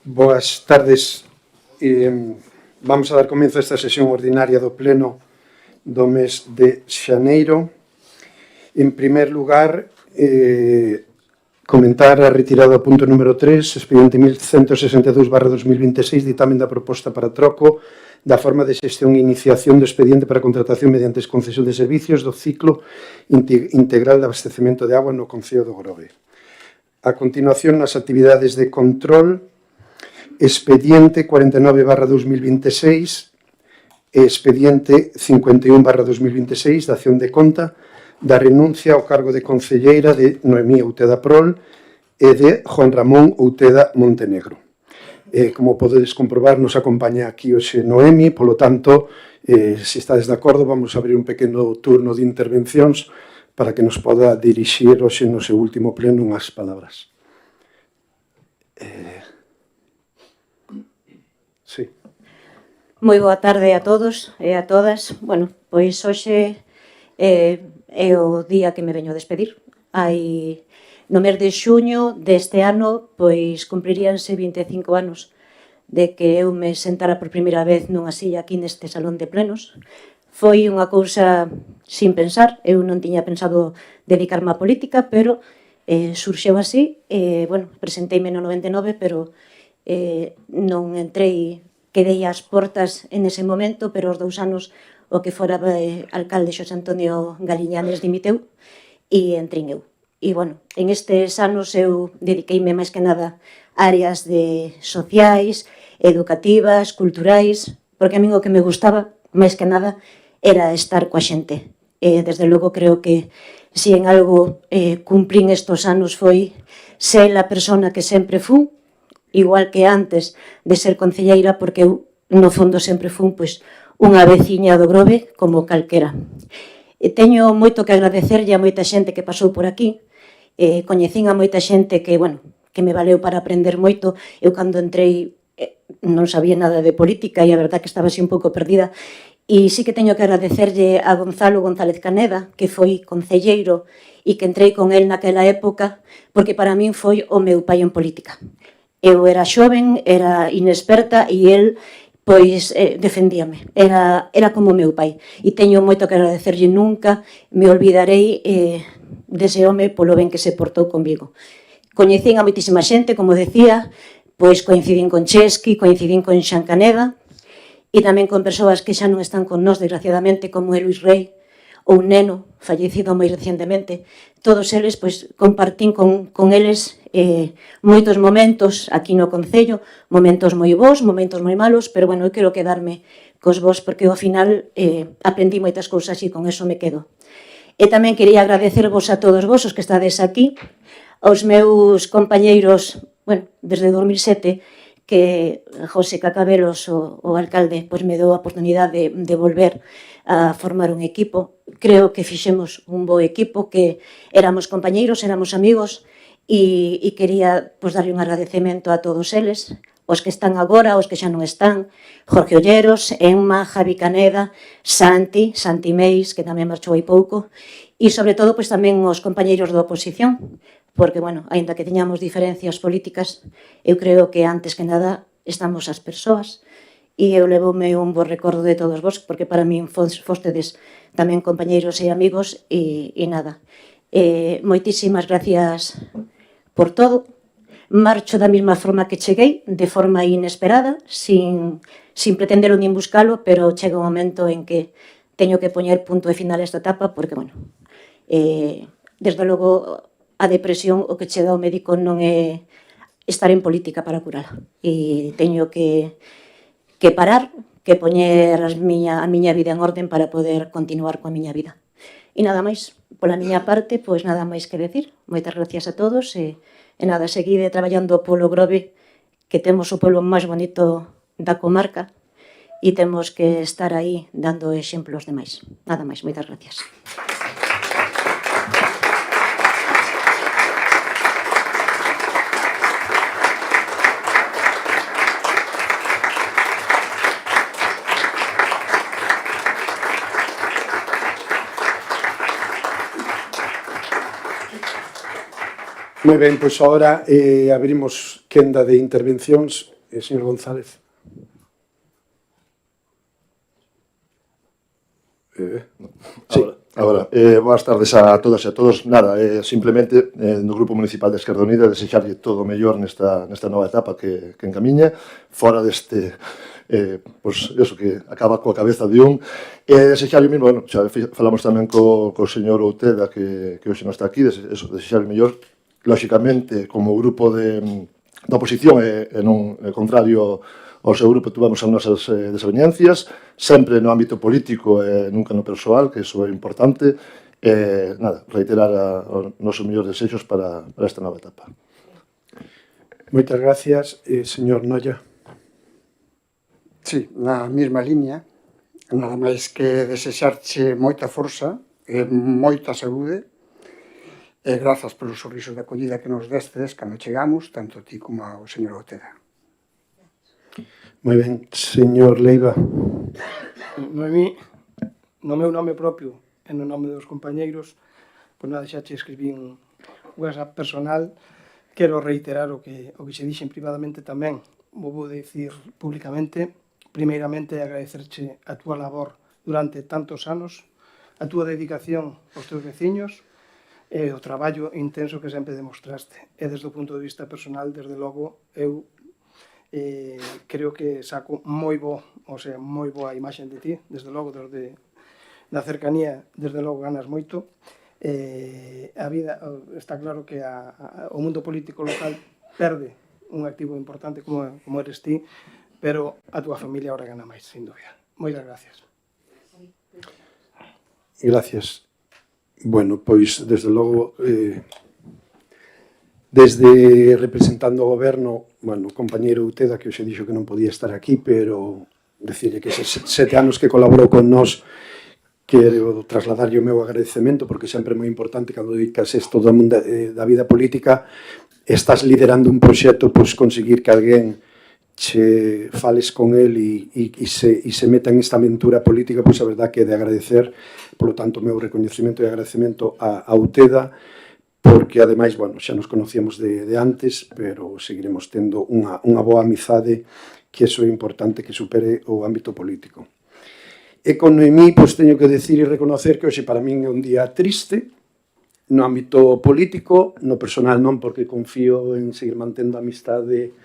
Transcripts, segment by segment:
Boas tardes. Vamos a dar comienzo a esta sesión ordinaria do Pleno do mes de xaneiro. En primer lugar, comentar a retirada do punto número 3, expediente 1162/2026, ditamen da proposta para troco da forma de xestión e iniciación do expediente para contratación mediante concesión de servicios do ciclo integral de abastecemento de agua no Concello do Grove. A continuación, nas actividades de control, expediente 49/2026 e expediente 51/2026 da acción de conta da renuncia ao cargo de concelleira de Noemí Outeda Prol e de Juan Ramón Outeda Montenegro. Como podedes comprobar, nos acompaña aquí hoxe Noemí, polo tanto, se estades de acordo, vamos a abrir un pequeno turno de intervencións para que nos poda dirixir hoxe no seu último pleno unhas palabras. Sí. Moi boa tarde a todos e a todas. Bueno, pois hoxe é o día que me veño a despedir. No mes de xuño deste ano, pois cumpriríanse 25 anos de que eu me sentara por primeira vez nunha silla aquí neste salón de plenos. Foi unha cousa sin pensar, eu non tiña pensado dedicarme á política, pero surxeu así. Bueno, presenteime no 99, pero non entrei, quedei ás portas en ese momento, pero os 2 anos o que fora alcalde Xosé Antonio Galiñanes dimiteu e entrei eu. E, bueno, en estes anos eu dediqueime máis que nada a áreas de sociais, educativas, culturais, porque a min o que me gustaba, máis que nada, era estar coa xente. Desde logo, creo que se en algo cumprín estos anos foi ser a persona que sempre fun, igual que antes de ser concelleira, porque eu, no fondo, sempre fun pois unha veciña do Grove como calquera. Teño moito que agradecerlle a moita xente que pasou por aquí. Coñecín a moita xente que, bueno, que me valeu para aprender moito. Eu, cando entrei, non sabía nada de política e a verdad que estaba así un pouco perdida. E sí que teño que agradecerlle a Gonzalo González Caneda, que foi concelleiro e que entrei con el naquela época, porque para min foi o meu pai en política. Eu era xoven, era inexperta e el, pois, defendíame. Era como o meu pai. E teño moito que agradecerlle, nunca me olvidarei dese home polo ben que se portou comigo. Coñecín a moitísima xente, como decía, pois coincidín con Chesky, coincidín con Xan Caneda e tamén con persoas que xa non están con nós, desgraciadamente, como é Luis Rey ou Neno, fallecido moi recientemente. Todos eles, pois, compartín con eles moitos momentos aquí no Concello, momentos moi bons, momentos moi malos, pero, bueno, eu quero quedarme cos vos porque, ao final, aprendí moitas cousas e con eso me quedo. E tamén quería agradecervos a todos vos, os que estades aquí, aos meus compañeiros, bueno, desde 2007, que José Cacabelos, o alcalde, pois me dou a oportunidade de volver a formar un equipo. Creo que fixemos un bo equipo, que éramos compañeiros, éramos amigos, e quería pois darlle un agradecemento a todos eles, os que están agora, os que xa non están, Jorge Olleros, Emma, Javi Caneda, Santi Meis, que tamén marchou hai pouco, e sobre todo pois tamén os compañeiros da oposición, porque, bueno, aínda que teñamos diferencias políticas, eu creo que antes que nada estamos as persoas, e eu levoume un bo recordo de todos vos, porque para min fostedes tamén compañeiros e amigos, e nada. Moitísimas gracias por todo. Marcho da mesma forma que cheguei, de forma inesperada, sin pretendelo nin buscalo, pero chega un momento en que teño que poñer punto e final a esta etapa, porque, bueno, desde logo, a depresión, o que che dá o médico non é estar en política para curala. E teño que parar, que poñer a miña vida en orden para poder continuar coa miña vida. E nada máis, pola miña parte, pois nada máis que decir. Moitas gracias a todos e nada, seguide traballando polo Grove, que temos o pueblo máis bonito da comarca e temos que estar aí dando exemplos demais. Nada máis, moitas gracias. Moi ben, pois agora abrimos quenda de intervencións. Señor González. Sí. Ahora, boas tardes a todas e a todos. Nada, simplemente no Grupo Municipal de Esquerda Unida desexarlle todo o mellor nesta nova etapa que encamiña, fora deste pois eso que acaba coa cabeza de un, e desexarlle mesmo, bueno, xa falamos tamén co señor Outeda que hoxe non está aquí, desexarlle mellor, lóxicamente, como grupo da oposición e non contrario ao seu grupo, tuvamos as nosas desavenencias, sempre no ámbito político e nunca no persoal, que iso é importante, e nada, reiterar os nosos mellores desexos para esta nova etapa. Moitas gracias, señor Noia. Sí, na mesma liña, nada máis que desexarche moita forza e moita saúde, e grazas polo sorriso de acollida que nos destes cando chegamos, tanto ti como ao señor Oteda. Moi ben, señor Leiva. Noemí, no meu nome propio e no nome dos compañeiros, pois nada, xa che escribí un WhatsApp personal. Quero reiterar o que xe dixen privadamente tamén, vou dicir públicamente. Primeiramente, agradecerche a túa labor durante tantos anos, a túa dedicación aos teus veciños e o traballo intenso que sempre demostraste. E desde o punto de vista personal, desde logo, eu creo que saco moi boa imaxe de ti, desde logo, desde na cercanía, desde logo ganas moito. A vida, está claro que o mundo político local perde un activo importante como eres ti, pero a túa familia ahora gana máis, sin dúbida. Moitas gracias. Gracias. Bueno, pois, desde logo, desde representando o goberno, bueno, o compañeiro Outeda, que hoxe dixo que non podía estar aquí, pero decirle que eses 7 anos que colaborou con nós, quero trasladarlle o meu agradecemento, porque sempre é moi importante cando dedicas isto do mundo da vida política, estás liderando un proxecto, pois conseguir que alguén che fales con el e se meta en esta aventura política, pois a verdad que é de agradecer. Por lo tanto, o meu recoñecemento e agradecemento a Outeda, porque ademais, bueno, xa nos conocíamos de antes, pero seguiremos tendo unha boa amizade, que iso é importante que supere o ámbito político. E con Noemí, pois teño que decir e reconocer que hoxe para min é un día triste, no ámbito político, no personal non, porque confío en seguir mantendo a amistade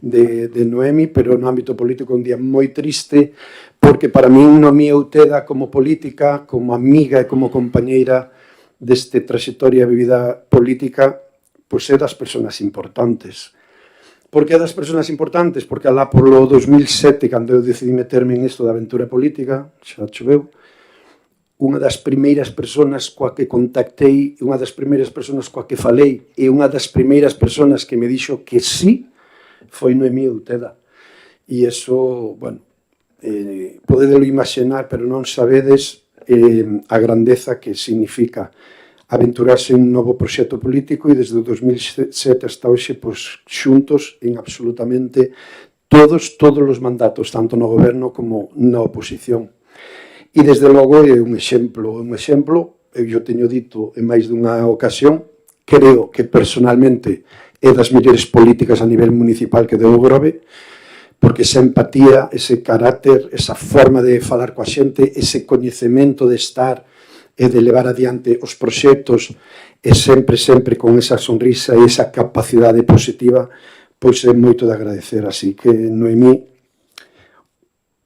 de Noemi, pero no ámbito político é un día moi triste, porque para min Noemí Outeda como política, como amiga e como compañeira deste trayectoria de vida política, pois é das persoas importantes. Por que é das persoas importantes? Porque alá polo 2007, cando eu decidí meterme en isto da aventura política, xa choveu, unha das primeiras persoas coa que contactei, unha das primeiras persoas coa que falei e unha das primeiras persoas que me dixo que sí foi Noemí Outeda. E iso, bueno, podedelo imaginar, pero non sabedes a grandeza que significa aventurarse en un novo proxecto político, e desde o 2007 hasta hoxe, pois, xuntos en absolutamente todos os mandatos, tanto no goberno como na oposición. E desde logo é un exemplo, eu teño dito en máis dunha ocasión, creo que personalmente é das mellores políticas a nivel municipal que deu o Grove, porque esa empatía, ese carácter, esa forma de falar coa xente, ese coñecemento de estar e de levar adiante os proxectos, e sempre con esa sonrisa e esa capacidade positiva, pois é moito de agradecer. Así que, Noemí,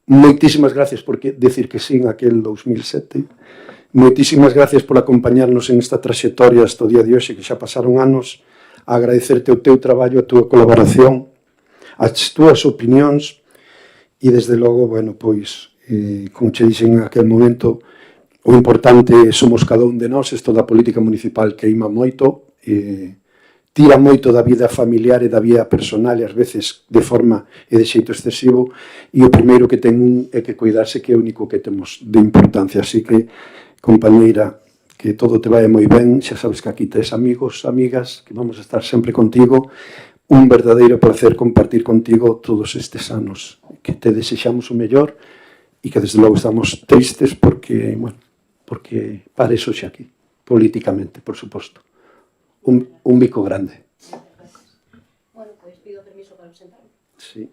moitísimas gracias por decir que sí en aquel 2007, moitísimas gracias por acompañarnos en esta trayectoria hasta o día de hoxe, que xa pasaron anos, a agradecerte o teu traballo, a túa colaboración, as túas opinións, e desde logo, bueno, pois, como che dixen en aquel momento, o importante somos cada un de nós, isto da política municipal queima moito, tira moito da vida familiar e da vida personal, e ás veces de forma e de xeito excesivo, e o primeiro que ten un é que cuidarse, que é o único que temos de importancia. Así que, compañeira, que todo te vai moi ben, xa sabes que aquí tes amigos, amigas, que vamos a estar sempre contigo, un verdadeiro placer compartir contigo todos estes anos, que te desexamos o mellor, e que desde logo estamos tristes porque, bueno, porque para iso xa aquí, políticamente, por suposto. Un bico grande. Bueno, Pois pido permiso para sentarme. Sí.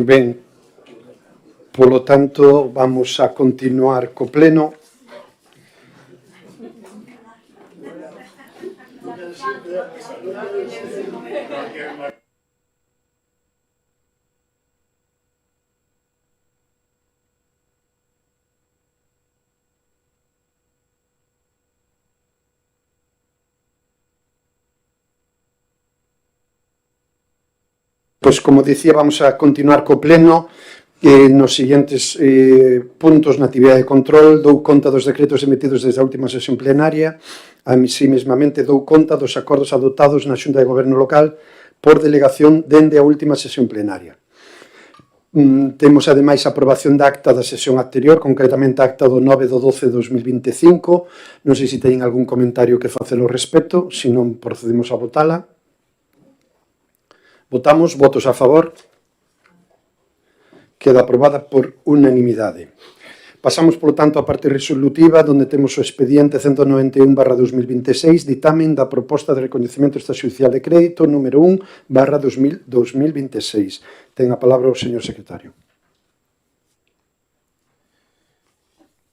Ben, polo tanto, vamos a continuar co pleno. Pois, como dicía, vamos a continuar co pleno. Nos seguintes puntos na actividade de control dou conta dos decretos emitidos desde a última sesión plenaria. Así mesmamente dou conta dos acordos adoptados na Xunta de Goberno Local por delegación dende a última sesión plenaria. Temos, ademais, a aprobación da acta da sesión anterior, concretamente a acta do 9/12 de 2025. Non sei se teñen algún comentario que facer ao respecto, se non procedemos a votala. Votamos, votos a favor. Queda aprobada por unanimidade. Pasamos, polo tanto, á parte resolutiva, onde temos o expediente 191/2026, ditamen da proposta de recoñecemento extrajudicial de crédito número 1/2026. Ten a palabra o señor secretario.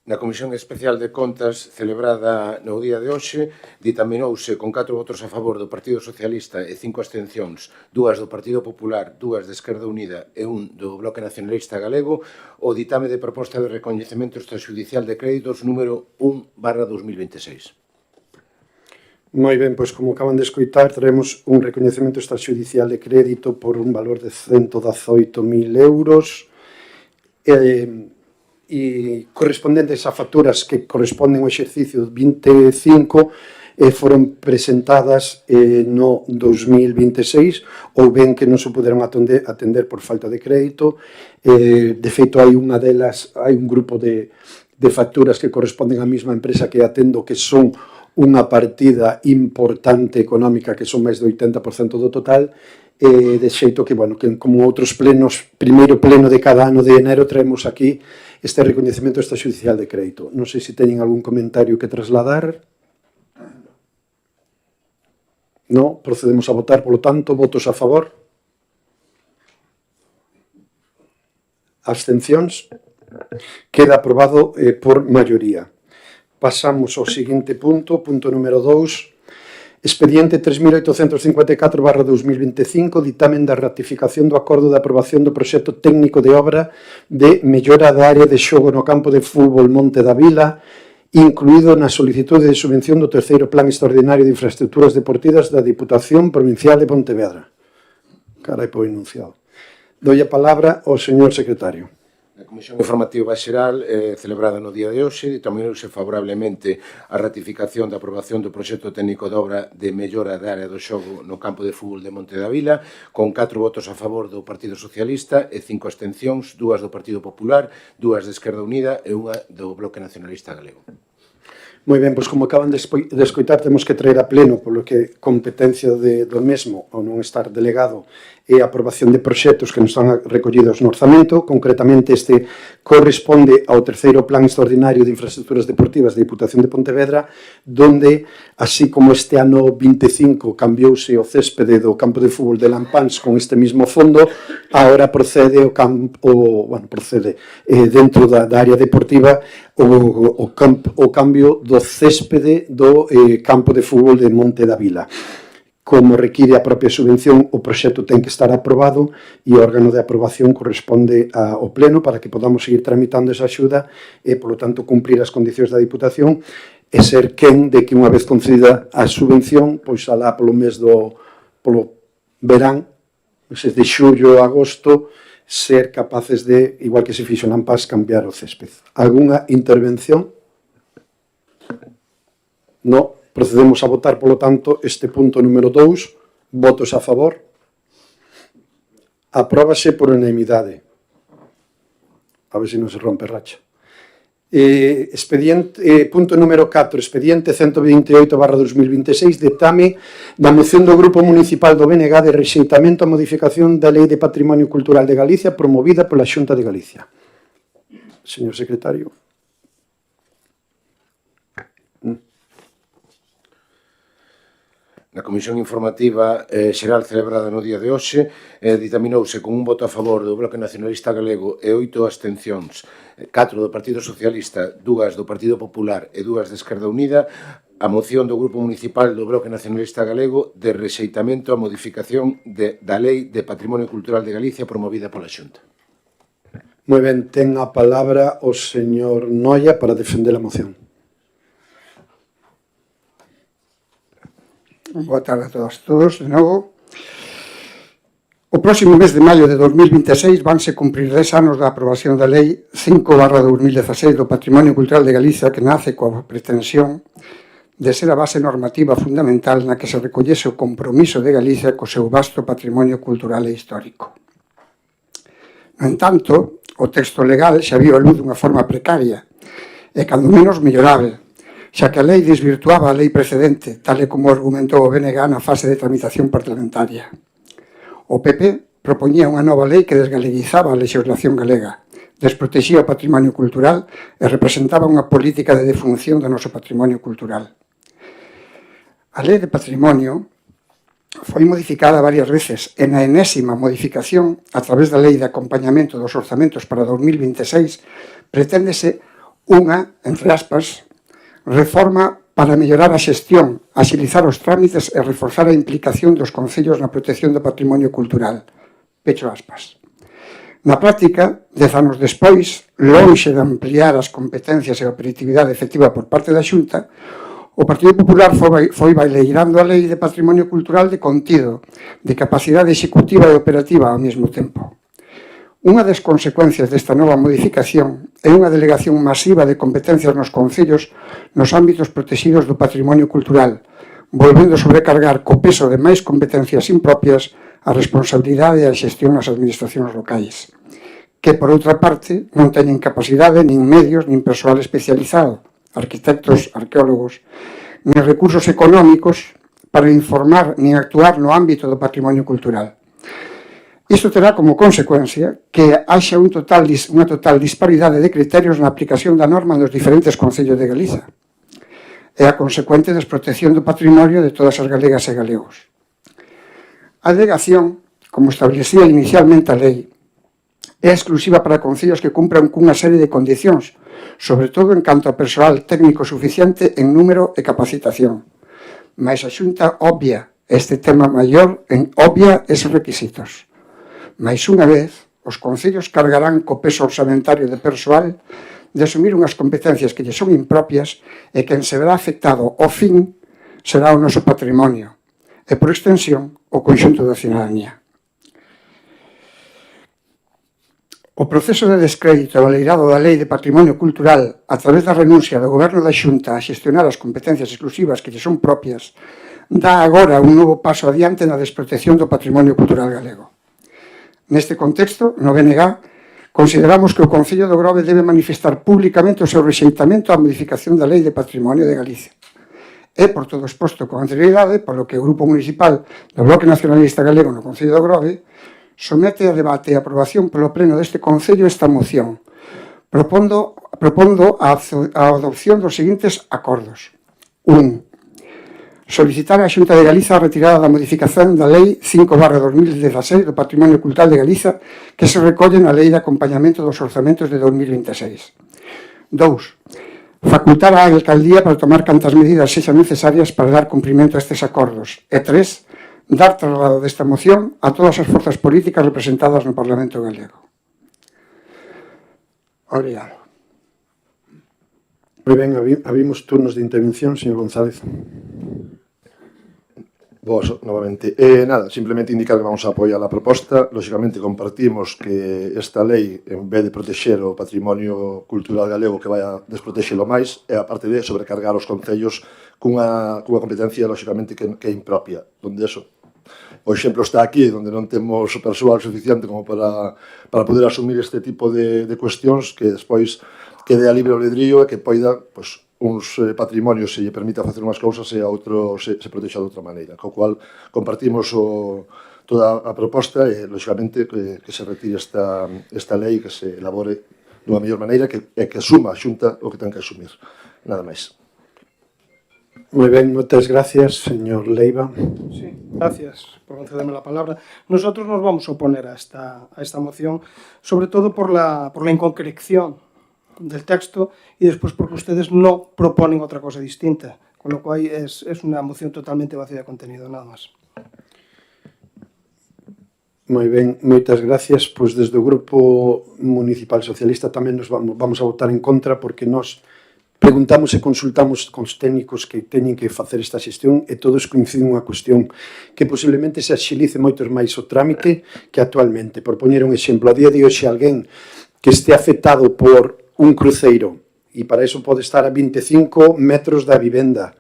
Na Comisión Especial de Contas celebrada no día de hoxe ditaminouse con 4 votos a favor do Partido Socialista e 5 abstencións, 2 do Partido Popular, 2 de Esquerda Unida e 1 do Bloque Nacionalista Galego, o ditame de proposta de recoñecemento extrajudicial de créditos número 1/2026. Moi ben, pois como acaban de escoitar, traemos un recoñecemento extrajudicial de crédito por un valor de 118.000 euros e correspondentes a facturas que corresponden ao exercicio 25 foron presentadas no 2026 ou ben que non se puderon atender por falta de crédito. De feito, hai unha delas, hai un grupo de facturas que corresponden á mesma empresa que atendo, que son unha partida importante económica, que son máis do 80% do total, de xeito que, bueno, que como outros plenos, primeiro pleno de cada ano de enero, traemos aquí este recoñecemento extrajudicial de crédito. Non sei se teñen algún comentario que trasladar. No, procedemos a votar, polo tanto, votos a favor. Abstencións. Queda aprobado por maioría. Pasamos ao seguinte punto, punto número 2, expediente 3854/2025, ditamen da ratificación do acordo de aprobación do proxecto técnico de obra de mellora da área de xogo no campo de fútbol Monte da Vila, incluído na solicitude de subvención do terceiro Plan Extraordinario de Infraestructuras Deportivas da Diputación Provincial de Pontevedra. Carai po enunciado. Doi a palabra ao señor secretario. A Comisión Informativa Xeral, celebrada no día de hoxe, determinouse favorablemente a ratificación da aprobación do proxecto técnico de obra de mellora da área do xogo no campo de fútbol de Monte da Vila, con 4 votos a favor do Partido Socialista e 5 abstencións, 2 do Partido Popular, 2 de Esquerda Unida e 1 do Bloque Nacionalista Galego. Moi ben, pois como acaban de escoitar, temos que traer a pleno, polo que competencia do mesmo, ao non estar delegado, e a aprobación de proxectos que non están recollidos no orzamento. Concretamente, este corresponde ao terceiro Plan Extraordinario de Infraestructuras Deportivas da Diputación de Pontevedra, donde, así como este ano 25 cambiouse o céspede do campo de fútbol de Lampans con este mismo fondo, agora procede dentro da área deportiva o cambio do céspede do campo de fútbol de Monte da Vila. Como require a propia subvención, o proxecto ten que estar aprobado e o órgano de aprobación corresponde ao Pleno para que podamos seguir tramitando esa axuda e, polo tanto, cumprir as condicións da Diputación e ser quen de que, unha vez concedida a subvención, pois alá polo mes polo verán, meses de xullo a agosto, ser capaces de, igual que se fixo en Lampás, cambiar o césped. Alguna intervención? No. Procedemos a votar, polo tanto, este punto número 2. Votos a favor. Apróbase por unanimidade. A ver se non se rompe racha. Punto número 4. Expediente 128/2026, ditame da moción do Grupo Municipal do BNG de rexeitamento a modificación da Lei de Patrimonio Cultural de Galicia promovida pola Xunta de Galicia. Señor secretario. Na Comisión Informativa Xeral celebrada no día de hoxe, ditaminouse con un voto a favor do Bloque Nacionalista Galego e 8 abstencións, 4 do Partido Socialista, 2 do Partido Popular e 2 de Esquerda Unida, a moción do Grupo Municipal do Bloque Nacionalista Galego de rexeitamento a modificación da Lei de Patrimonio Cultural de Galicia promovida pola Xunta. Moi ben, ten a palabra o señor Noia para defender a moción. Boa tarde a todas e todos, de novo. O próximo mes de maio de 2026 vanse cumprir 10 anos da aprobación da Lei 5/2016 do Patrimonio Cultural de Galicia, que nace coa pretensión de ser a base normativa fundamental na que se recollese o compromiso de Galicia co seu vasto patrimonio cultural e histórico. No entanto, o texto legal xa viu a luz dunha forma precaria e cando menos mellorable, xa que a lei desvirtuaba a lei precedente, tal e como argumentou o BNG na fase de tramitación parlamentaria. O PP propoñía unha nova lei que desgaleguizaba a legislación galega, desprotexía o patrimonio cultural e representaba unha política de defunción do noso patrimonio cultural. A lei de patrimonio foi modificada varias veces e na enésima modificación, a través da lei de acompañamento dos orzamentos para 2026, preténdese unha, entre aspas, reforma para mellorar a xestión, axilizar os trámites e reforzar a implicación dos concellos na protección do patrimonio cultural. Pecho aspas. Na práctica, 10 anos despois, lonxe de ampliar as competencias e a operatividade efectiva por parte da Xunta, o Partido Popular foi baileirando a Lei de Patrimonio Cultural de contido, de capacidade executiva e operativa ao mesmo tempo. Unha das consecuencias desta nova modificación é unha delegación masiva de competencias nos concellos nos ámbitos protegidos do patrimonio cultural, volvendo a sobrecargar co peso de máis competencias impropias a responsabilidade e a xestión nas administracións locais, que, por outra parte, non teñen capacidade, nin medios, nin persoal especializado, arquitectos, arqueólogos, nin recursos económicos para informar nin actuar no ámbito do patrimonio cultural. Isto terá como consecuencia que haxa unha total disparidade de criterios na aplicación da norma nos diferentes concellos de Galiza e a consecuente desprotección do patrimonio de todas as galegas e galegos. A delegación, como establecía inicialmente a lei, é exclusiva para concellos que cumpran cunha serie de condicións, sobre todo en canto a persoal técnico suficiente en número e capacitación. Mais a Xunta obvia este tema maior en obvia eses requisitos. Mais unha vez, os concellos cargarán co peso orzamentario de persoal de asumir unhas competencias que lle son impropias e quen se verá afectado ao fin será o noso patrimonio e, por extensión, o conxunto da cidadanía. O proceso de descrédito baleirado da Lei de Patrimonio Cultural a través da renuncia do Goberno da Xunta a xestionar as competencias exclusivas que lle son propias dá agora un novo paso adiante na desprotección do patrimonio cultural galego. Neste contexto, no BNG, consideramos que o Concello do Grove debe manifestar públicamente o seu rexeitamento á modificación da Lei de Patrimonio de Galicia. E, por todo exposto con anterioridade, polo que o Grupo Municipal do Bloque Nacionalista Galego no Concello do Grove somete a debate e aprobación polo pleno deste Concello esta moción, propondo a adopción dos seguintes acordos. 1. Solicitar á Xunta de Galiza a retirada da modificación da Lei 5/2016 do Patrimonio Cultural de Galiza que se recolle na Lei de Acompañamento dos Orzamentos de 2026. 2. Facultar á Alcaldía para tomar cantas medidas sexan necesarias para dar cumprimento a estes acordos. E 3. Dar traslado desta moción a todas as forzas políticas representadas no Parlamento galego. Obrigado. Moi ben, abrimos turnos de intervención, señor González. Vos, novamente. Nada, simplemente indicar que vamos a apoiar a proposta. Lógicamente compartimos que esta lei, en vez de protexer o patrimonio cultural galego, que vai a desprotexelo máis, e aparte de sobrecargar os concellos cunha competencia, lógicamente, que é impropia. Donde eso, o exemplo está aquí, onde non temos persoal suficiente como para poder asumir este tipo de cuestións que despois quede a libre albedrío e que poida, pois, uns patrimonios se lle permita facer unhas cousas e a outro se protexa de outra maneira. Co cual, compartimos toda a proposta e, lógicamente, que se retire esta lei, que se elabore dunha mellor maneira e que asuma a Xunta o que ten que asumir. Nada máis. Moi ben, moitas gracias, señor Leiva. Sí, gracias por concederme la palabra. Nosotros nos vamos a oponer a esta moción, sobre todo por la inconcreción del texto y después porque ustedes no proponen otra cosa distinta, con lo cual es una moción totalmente vacía de contenido, nada más. Moi ben, moitas gracias. Pois desde o Grupo Municipal Socialista tamén nos vamos a votar en contra porque nós preguntamos e consultamos con os técnicos que teñen que facer esta xestión e todos coinciden unha cuestión que posiblemente se axilice moitos máis o trámite que actualmente. Por poñer un exemplo, a día de hoxe alguén que este afectado por un cruceiro e para iso pode estar a 25 metros da vivenda,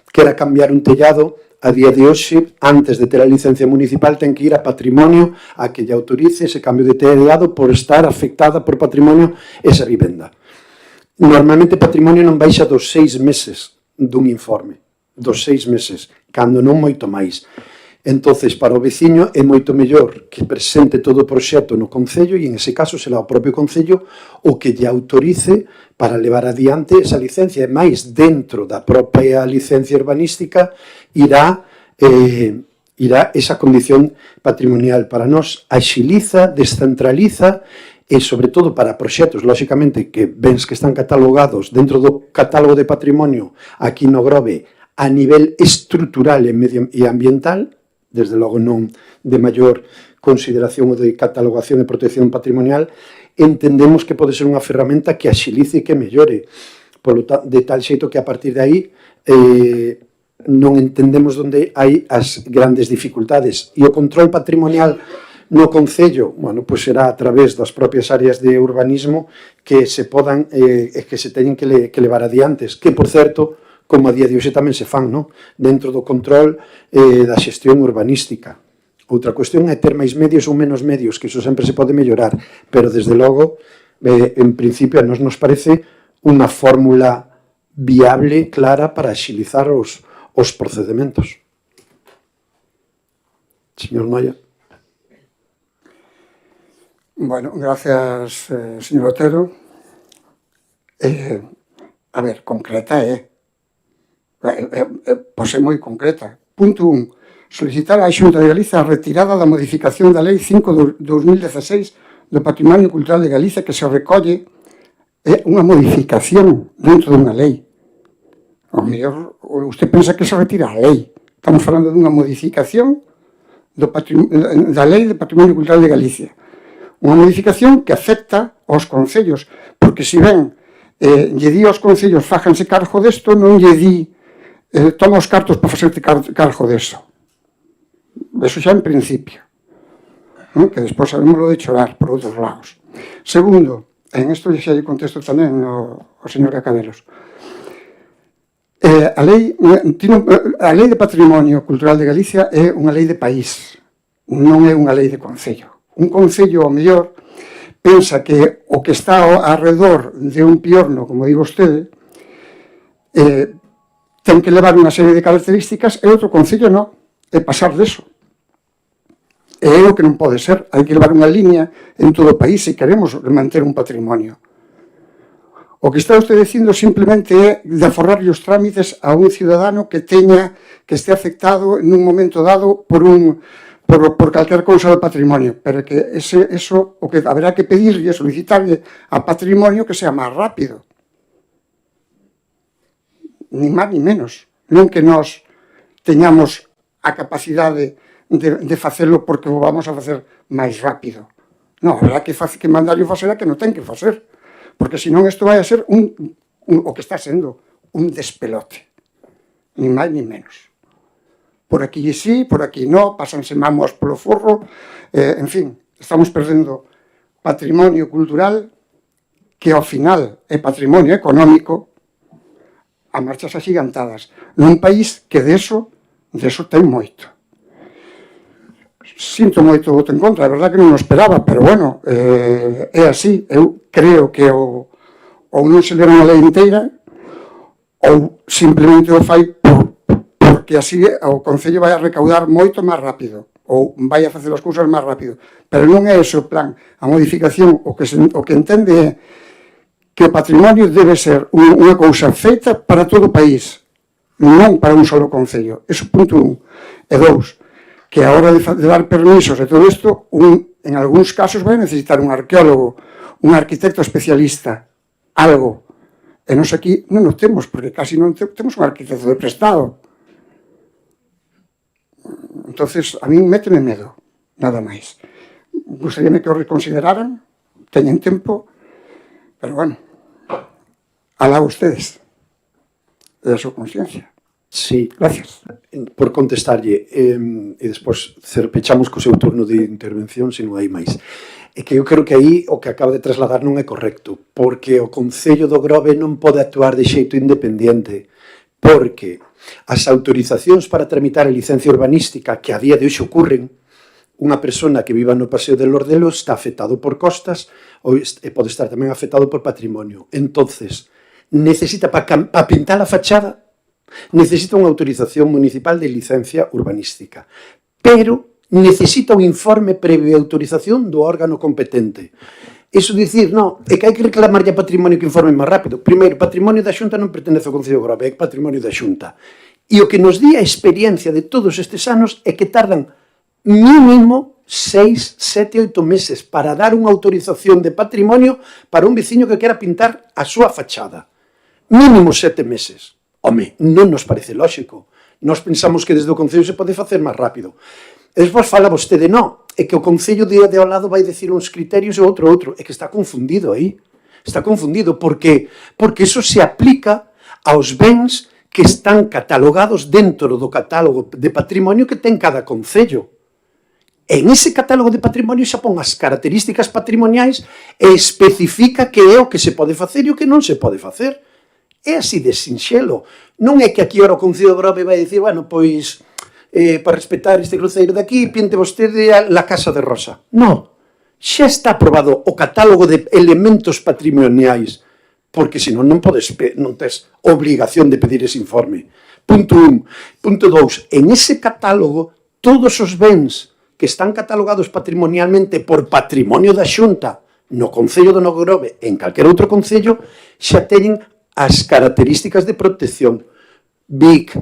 quera cambiar un tellado, a día de hoxe, antes de ter a licencia municipal, ten que ir a Patrimonio a que lle autorice ese cambio de tellado por estar afectada por Patrimonio esa vivenda. Normalmente Patrimonio non baixa dos 6 meses dun informe, dos 6 meses, cando non moito máis. Entonces, para o veciño é moito mellor que presente todo o proxecto no Concello e, en ese caso, será o propio Concello o que lle autorice para levar adiante esa licencia. E máis, dentro da propia licencia urbanística, irá esa condición patrimonial. Para nós, axiliza, descentraliza e, sobre todo, para proxectos, lóxicamente, que bens que están catalogados dentro do catálogo de patrimonio aquí no Grove a nivel estrutural e ambiental, desde logo non de maior consideración ou de catalogación e protección patrimonial, entendemos que pode ser unha ferramenta que axilice e que mellore, de tal xeito que a partir de aí non entendemos onde hai as grandes dificultades. E o control patrimonial no Concello, bueno, pois será a través das propias áreas de urbanismo que se podan que se teñen que levar adiantes, que, por certo, como a día de hoxe tamén se fan, no? Dentro do control da xestión urbanística. Outra cuestión é ter máis medios ou menos medios, que iso sempre se pode mellorar, pero, desde logo, en principio, a nos parece unha fórmula viable, clara, para axilizar os procedementos. Señor Noia. Bueno, gracias, señor Otero. A ver, concreta pois é moi concreta. Punto 1. Solicitar á Xunta de Galiza a retirada da modificación da Lei 5/2016 do Patrimonio Cultural de Galiza que se recolle é unha modificación dentro dunha lei. O mellor, usted pensa que se retira a lei. Estamos falando dunha modificación da Lei de Patrimonio Cultural de Galicia. Unha modificación que afecta aos concellos, porque se ven lle di aos concellos fájanse cargo desto, non lle di toma os cartos para facerte cargo deso. Eso xa en principio, que despois sabemos lo de chorar por outros lados. Segundo, en isto xa lle contesto tamén ao señor Cacabelos, a lei de Patrimonio Cultural de Galicia é unha lei de país, non é unha lei de concello. Un concello, ao mellor, pensa que o que está ao redor de un piorno, como digo vostede, ten que levar unha serie de características e outro concello non, é pasar deso. É o que non pode ser. Hai que levar unha línea en todo o país se queremos manter un patrimonio. O que está usted dicindo simplemente é de aforrarlle os trámites a un ciudadano que este afectado nun momento dado por calquer cousa do patrimonio, pero que eso o que haberá que pedirlle, solicitarlle a patrimonio que sea máis rápido. Ni máis ni menos. Non que nós teñamos a capacidade de facelo porque o vamos a facer máis rápido. Non, habrá que mandarlle facer a que non ten que facer, porque senón isto vai a ser o que está sendo un despelote. Ni máis ni menos. Por aquí sí, por aquí no, pásanse mamos polo forro, en fin, estamos perdendo patrimonio cultural que ao final é patrimonio económico a marchas axigantadas, nun país que deso ten moito. Sinto moito voto en contra, a verdade que non o esperaba, pero bueno, é así. Eu creo que ou non se lera unha lei inteira ou simplemente o fai porque así o Concello vai a recaudar moito máis rápido ou vai a facer as cousas máis rápido, pero non é ese o plan. A modificación, o que entende é que o patrimonio debe ser unha cousa feita para todo o país, non para un solo concello. Eso punto 1. E 2, que a hora de dar permisos e todo isto, en algúns casos vai necesitar un arqueólogo, un arquitecto especialista, algo. E nós aquí non o temos, porque casi non temos un arquitecto de prestado. Entonces, a mí méteme medo, nada máis. Gustaríame que o reconsideraran, teñen tempo, pero bueno, alá ustedes, e a súa conciencia. Sí, Gracias. por contestarlle, e despois pechamos co seu turno de intervención, se non hai máis. É que eu creo que aí o que acaba de trasladar non é correcto, porque o Concello do Grove non pode actuar de xeito independente, porque as autorizacións para tramitar a licencia urbanística que a día de hoxe ocurren, unha persona que viva no Paseo del Lordelo está afectado por costas e pode estar tamén afectado por patrimonio. Entonces, necesita para pintar a fachada, necesita unha autorización municipal de licencia urbanística, pero necesita un informe previo de autorización do órgano competente. Iso dicir, non, é que hai que reclamarlle a patrimonio que informe máis rápido. Primeiro, patrimonio da Xunta non pertenece ao Concello de Grove, é patrimonio da Xunta. E o que nos di a experiencia de todos estes anos é que tardan mínimo 6, 7, 8 meses para dar unha autorización de patrimonio para un veciño que quera pintar a súa fachada. Mínimo 7 meses. Home, non nos parece lóxico. Nós pensamos que desde o Concello se pode facer máis rápido. E despois fala vostede, non, é que o Concello de ao lado vai decir uns criterios e outro. É que está confundido aí. Está confundido porque iso se aplica aos bens que están catalogados dentro do catálogo de patrimonio que ten cada concello. En ese catálogo de patrimonio xa pon as características patrimoniais e especifica que é o que se pode facer e o que non se pode facer. É así de sinxelo. Non é que aquí ora o Concello de Grove vai dicir, bueno, pois, para respetar este cruceiro de aquí, pinte vostede a Casa de Rosa. Non. Xa está aprobado o catálogo de elementos patrimoniais, porque senón non tes obrigación de pedir ese informe. Punto 1. Punto 2. En ese catálogo, todos os bens que están catalogados patrimonialmente por patrimonio da Xunta no Concello do Novo Grove, en calquer outro concello, xa teñen as características de protección. BIC,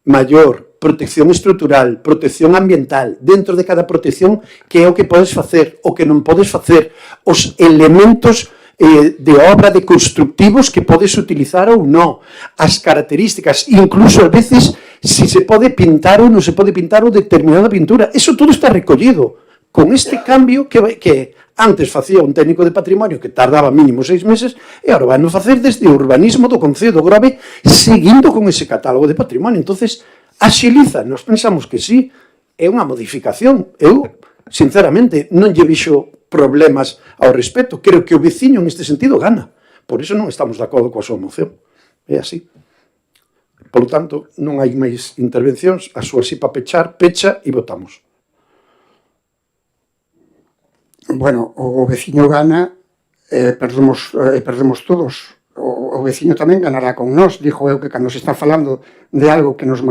maior, protección estrutural, protección ambiental, dentro de cada protección, que é o que podes facer, o que non podes facer, os elementos de obra, de constructivos que podes utilizar ou non, as características, incluso a veces si se pode pintar ou non se pode pintar ou determinada pintura. Eso todo está recollido. Con este cambio que antes facía un técnico de patrimonio que tardaba mínimo 6 meses e agora van a facer desde o urbanismo do Concello do Grove seguindo con ese catálogo de patrimonio. Entonces, axiliza, nos pensamos que sí, é unha modificación. Eu, sinceramente, non lle vixo problemas ao respecto. Creo que o veciño, neste sentido, gana. Por iso non estamos de acordo coa súa moción. É así. Por lo tanto, non hai máis intervencións. A súa sí para pechar, pecha e votamos. Bueno, o veciño gana, perdemos todos. O veciño tamén ganará con nós. Dixo eu que cando se está falando de algo que nos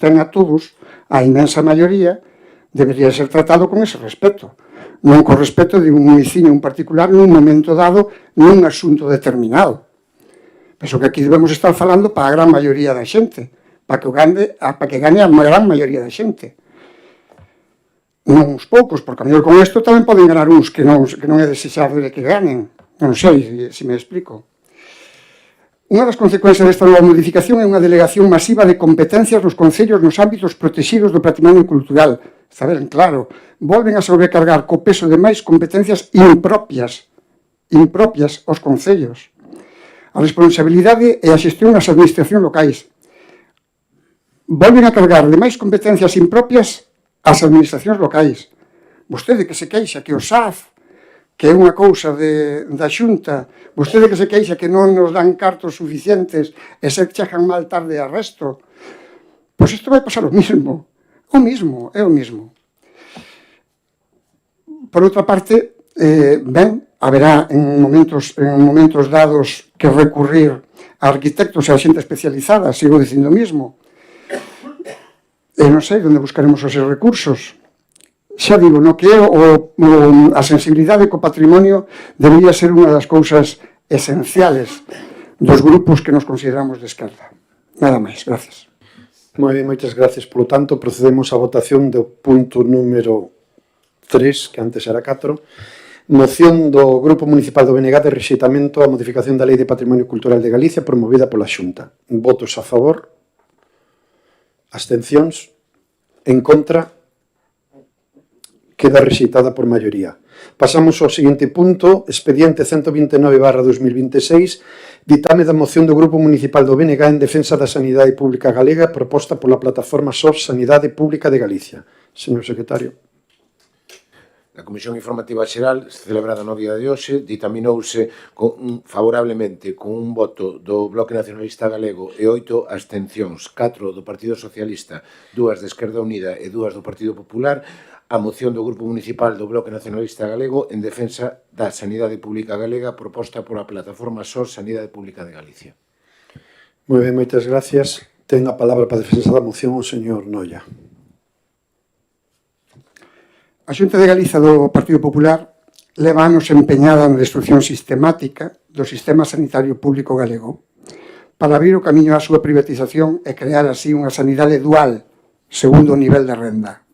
ten a todos, a inmensa maioría, debería ser tratado con ese respeto. Non con respeto de un veciño en particular nun momento dado, nun asunto determinado. Penso que aquí debemos estar falando para a gran maioría da xente, para que gane a gran maioría da xente. Non uns poucos, porque a mellor con isto tamén poden ganar uns que non é desexable que ganen. Non sei se me explico. Unha das consecuencias desta nova modificación é unha delegación masiva de competencias nos concellos nos ámbitos protegidos do patrimonio cultural. Está ben claro, volven a sobrecargar co peso de máis competencias impropias aos concellos. A responsabilidade e a xestión das administracións locais. Volven a cargar de máis competencias impropias as administracións locais. Vostede que se queixa que o SAF, que é unha cousa da Xunta, vostede que se queixa que non nos dan cartos suficientes e se chegan mal tarde a resto, pois isto vai pasar o mismo. É o mismo. Por outra parte, haberá en momentos dados que recurrir a arquitectos e a xente especializada, sigo dicindo o mismo. E non sei onde buscaremos os recursos. Xa digo, no que é a sensibilidade co patrimonio debería ser unha das cousas esenciales dos grupos que nos consideramos de esquerda. Nada máis, gracias. Moi ben, moitas gracias. Por lo tanto, procedemos á votación do punto número 3, que antes era 4. Moción do Grupo Municipal do BNG de rexeitamento á modificación da Lei de Patrimonio Cultural de Galicia promovida pola Xunta. Votos a favor? Abstencións? En contra? Queda rexeitada por maioría. Pasamos ao seguinte punto, expediente 129/2026, ditame da moción do Grupo Municipal do BNG en defensa da Sanidade Pública Galega proposta pola plataforma SOS Sanidade Pública de Galicia. Señor secretario. Na Comisión Informativa Xeral, celebrada no día de hoxe, ditaminouse favorablemente con un voto do Bloque Nacionalista Galego e 8 abstencións, 4 do Partido Socialista, 2 de Esquerda Unida e 2 do Partido Popular, a moción do Grupo Municipal do Bloque Nacionalista Galego en defensa da Sanidade Pública Galega proposta pola plataforma SOS Sanidade Pública de Galicia. Moi ben, moitas gracias. Ten a palabra para defensa da moción o señor Noia. A Xunta de Galiza do Partido Popular leva anos empeñada na destrucción sistemática do sistema sanitario público galego para abrir o camiño á súa privatización e crear así unha sanidade dual, segundo o nivel de renda.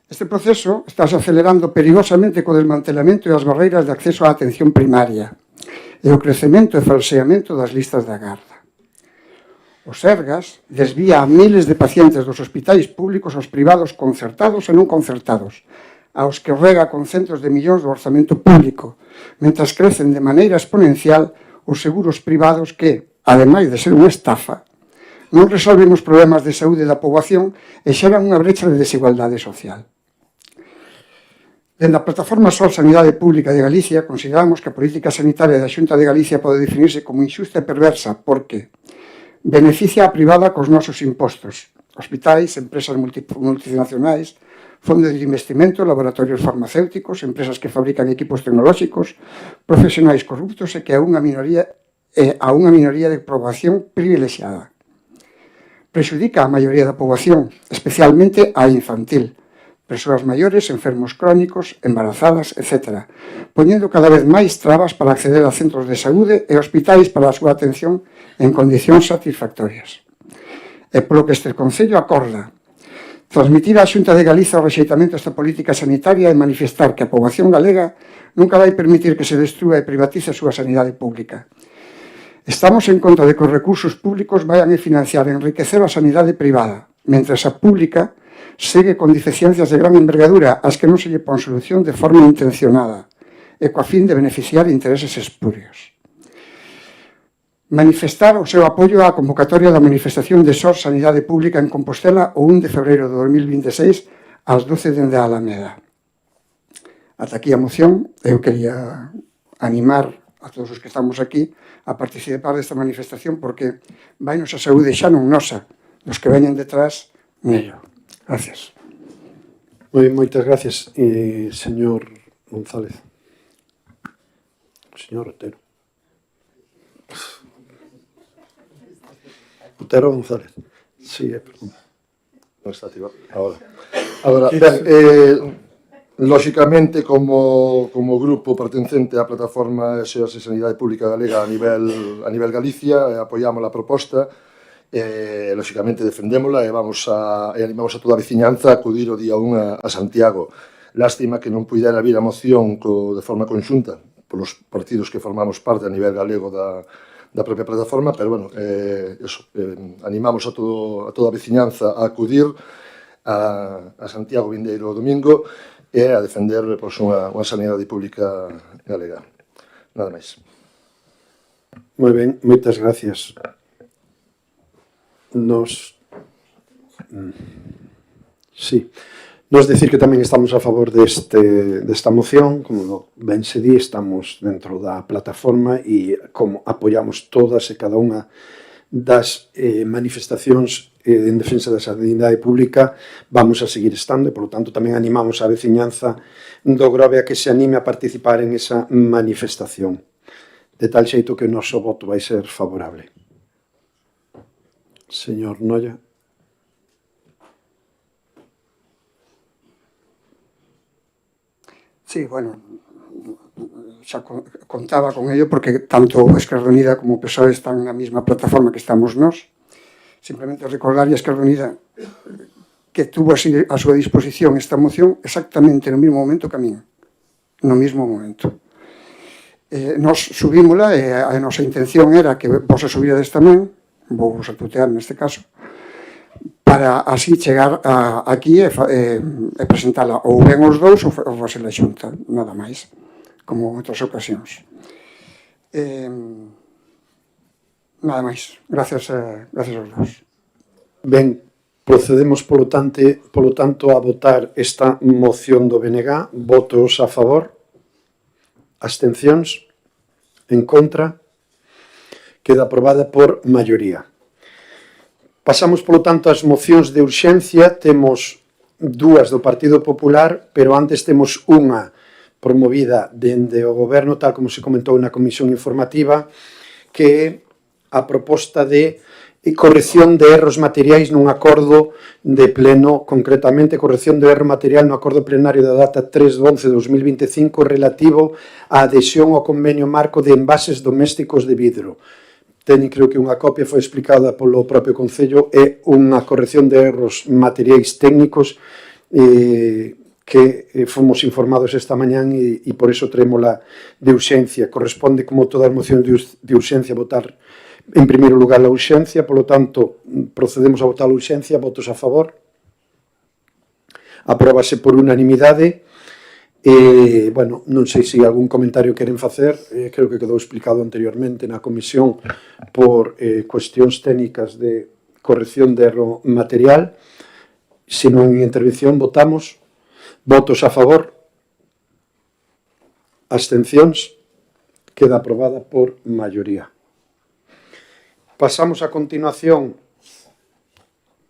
Este proceso está acelerando perigosamente co desmantelamento e as barreiras de acceso á atención primaria e o crecemento e falseamento das listas de agarda. O Sergas desvía a miles de pacientes dos hospitais públicos aos privados concertados e non concertados, aos que rega con centos de millóns do orzamento público, mentras crecen de maneira exponencial os seguros privados que, ademais de ser unha estafa, non resolven os problemas de saúde da poboación e xeran unha brecha de desigualdade social. Dende a plataforma SOS Sanidade Pública de Galicia, consideramos que a política sanitaria da Xunta de Galicia pode definirse como injusta e perversa porque beneficia a privada cos nosos impostos, hospitais, empresas multinacionais, fondos de investimento, laboratorios farmacéuticos, empresas que fabrican equipos tecnolóxicos, profesionais corruptos e que a unha minoría de poboación privilexiada. Prexudica a maioría da poboación, especialmente a infantil, persoas maiores, enfermos crónicos, embarazadas, etc., poñendo cada vez máis trabas para acceder a centros de saúde e hospitais para a súa atención en condicións satisfactorias. E polo que este Concello acorda Transmitir á Xunta de Galiza o rexeitamento desta política sanitaria e manifestar que a poboación galega nunca vai permitir que se destrúa e privatice a súa sanidade pública. Estamos en contra de que os recursos públicos vayan a financiar e enriquecer a sanidade privada, mentre a pública segue con deficiencias de gran envergadura ás que non se lle pon solución de forma intencionada e coa fin de beneficiar intereses espurios. Manifestar o seu apoio á convocatoria da manifestación de SOS Sanidade Pública en Compostela o 1 de febreiro de 2026 ás 12 dende a Alameda. Ata aquí a moción. Eu quería animar a todos os que estamos aquí a participar desta manifestación porque vai nosa saúde xa non nosa, dos que veñen detrás nello. Gracias. Moi ben, moitas gracias, señor González. Señor Otero. Otero González. Sí, perdón. Non está activado. Agora, ben, lóxicamente, como grupo pertencente á plataforma SOS Sanidade Pública Galega a nivel Galicia, apoiamos a proposta, lóxicamente defendémola e animamos a toda a veciñanza a acudir o día 1 a Santiago. Lástima que non puidera vir a moción de forma conxunta polos partidos que formamos parte a nivel galego da propia plataforma, pero, bueno, animamos a toda a veciñanza a acudir a Santiago vindeiro domingo e a defender unha sanidade pública galega. Nada máis. Moi ben, moitas gracias. Nos decir que tamén estamos a favor desta moción, como ben se di, estamos dentro da plataforma e como apoiamos todas e cada unha das manifestacións en defensa da sanidade pública, vamos a seguir estando e, por lo tanto, tamén animamos a veciñanza do Grove a que se anime a participar en esa manifestación, de tal xeito que o noso voto vai ser favorable. Señor Noia. Sí, bueno, xa contaba con ello porque tanto Esquerda Unida como o PSOE están na mesma plataforma que estamos nós. Simplemente recordar a Esquerda Unida que tuvo a súa disposición esta moción exactamente no mesmo momento que a min, no mesmo momento. Nos subímola e a nosa intención era que vos a subirades tamén, vos a tutear neste caso, para así chegar aquí e presentala ou ben os dous ou fose a Xunta, nada máis, como en outras ocasións. Nada máis. Gracias aos dous. Ben, procedemos polo tanto a votar esta moción do BNG. Votos a favor? Abstencións? En contra? Queda aprobada por maioría. Pasamos, polo tanto, ás mocións de urxencia. Temos dúas do Partido Popular, pero antes temos unha promovida dende o Goberno, tal como se comentou na comisión informativa, que é a proposta de corrección de erros materiais nun acordo de pleno, concretamente corrección de erro material no acordo plenario da data 3/11/2025 relativo á adhesión ao convenio marco de envases domésticos de vidro. Teñen, creo que unha copia foi explicada polo propio Concello, é unha corrección de erros materiais técnicos que fomos informados esta mañán e por iso trémola de urxencia. Corresponde, como todas as mocións de urxencia, votar en primeiro lugar a urxencia, polo tanto, procedemos a votar a urxencia. Votos a favor? Apróbase por unanimidade. Bueno, non sei se algún comentario queren facer, creo que quedou explicado anteriormente na comisión por cuestións técnicas de corrección de erro material. Se non hai intervención, votamos. Votos a favor? Abstencións? Queda aprobada por maioría. Pasamos a continuación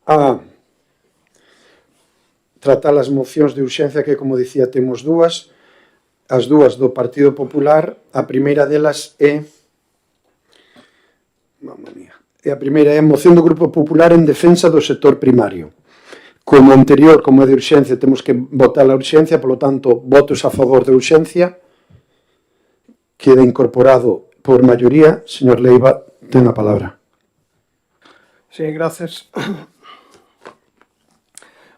a tratar as mocións de urxencia que, como dicía, temos dúas. As dúas do Partido Popular. A primeira delas é... A primeira é a moción do Grupo Popular en defensa do sector primario. Como anterior, como é de urxencia, temos que votar a urxencia, polo tanto, votos a favor de urxencia. Queda incorporado por maioría. Señor Leiva, ten a palabra. Sí, gracias.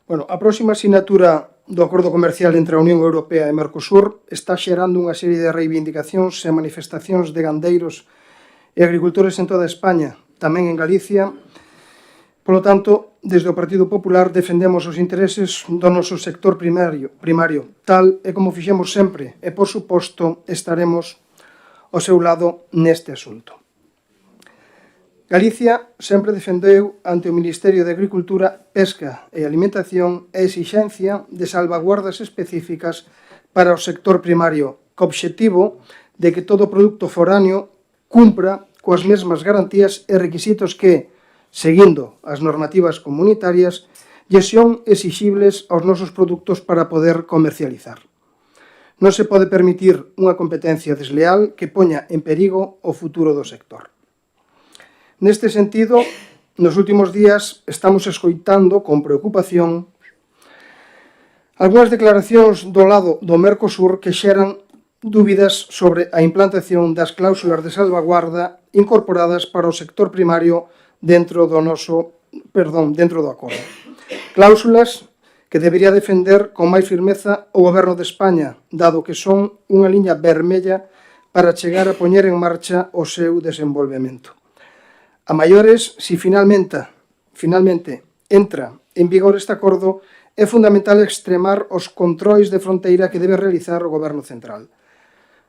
Bueno, a próxima asignatura do Acordo Comercial entre a Unión Europea e Mercosur está xerando unha serie de reivindicacións e manifestacións de gandeiros e agricultores en toda España, tamén en Galicia. Polo tanto, desde o Partido Popular defendemos os intereses do noso sector primario, tal e como fixemos sempre, e, por suposto, estaremos ao seu lado neste asunto. Galicia sempre defendeu ante o Ministerio de Agricultura, Pesca e Alimentación a exixencia de salvaguardas específicas para o sector primario, co obxectivo de que todo produto foráneo cumpra coas mesmas garantías e requisitos que, seguindo as normativas comunitarias, lle son exixibles aos nosos produtos para poder comercializar. Non se pode permitir unha competencia desleal que poña en perigo o futuro do sector. Neste sentido, nos últimos días estamos escoitando con preocupación algunhas declaracións do lado do Mercosur que xeran dúbidas sobre a implantación das cláusulas de salvaguarda incorporadas para o sector primario dentro do acordo. Cláusulas que debería defender con máis firmeza o Goberno de España, dado que son unha liña vermella para chegar a poñer en marcha o seu desenvolvemento. A maiores, si finalmente entra en vigor este acordo, é fundamental extremar os controis de fronteira que debe realizar o Goberno central.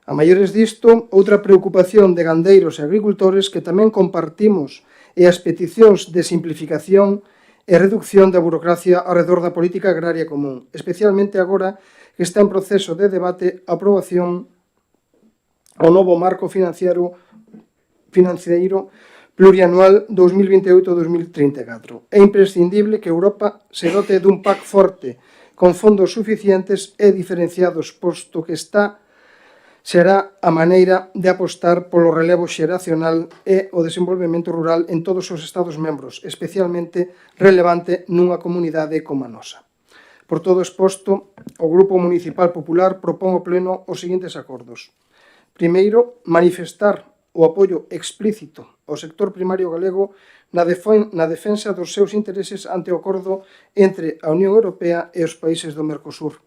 A maiores disto, outra preocupación de gandeiros e agricultores que tamén compartimos é as peticións de simplificación e reducción da burocracia alrededor da política agraria común, especialmente agora que está en proceso de debate a aprobación ao novo marco financiero plurianual 2028-2034. É imprescindible que Europa se dote dun PAC forte, con fondos suficientes e diferenciados, posto que será a maneira de apostar polo relevo xeracional e o desenvolvemento rural en todos os Estados membros, especialmente relevante nunha comunidade como a nosa. Por todo exposto, o Grupo Municipal Popular propón ao Pleno os seguintes acordos. Primeiro, manifestar o apoio explícito ao sector primario galego na defensa dos seus intereses ante o acordo entre a Unión Europea e os países do Mercosur.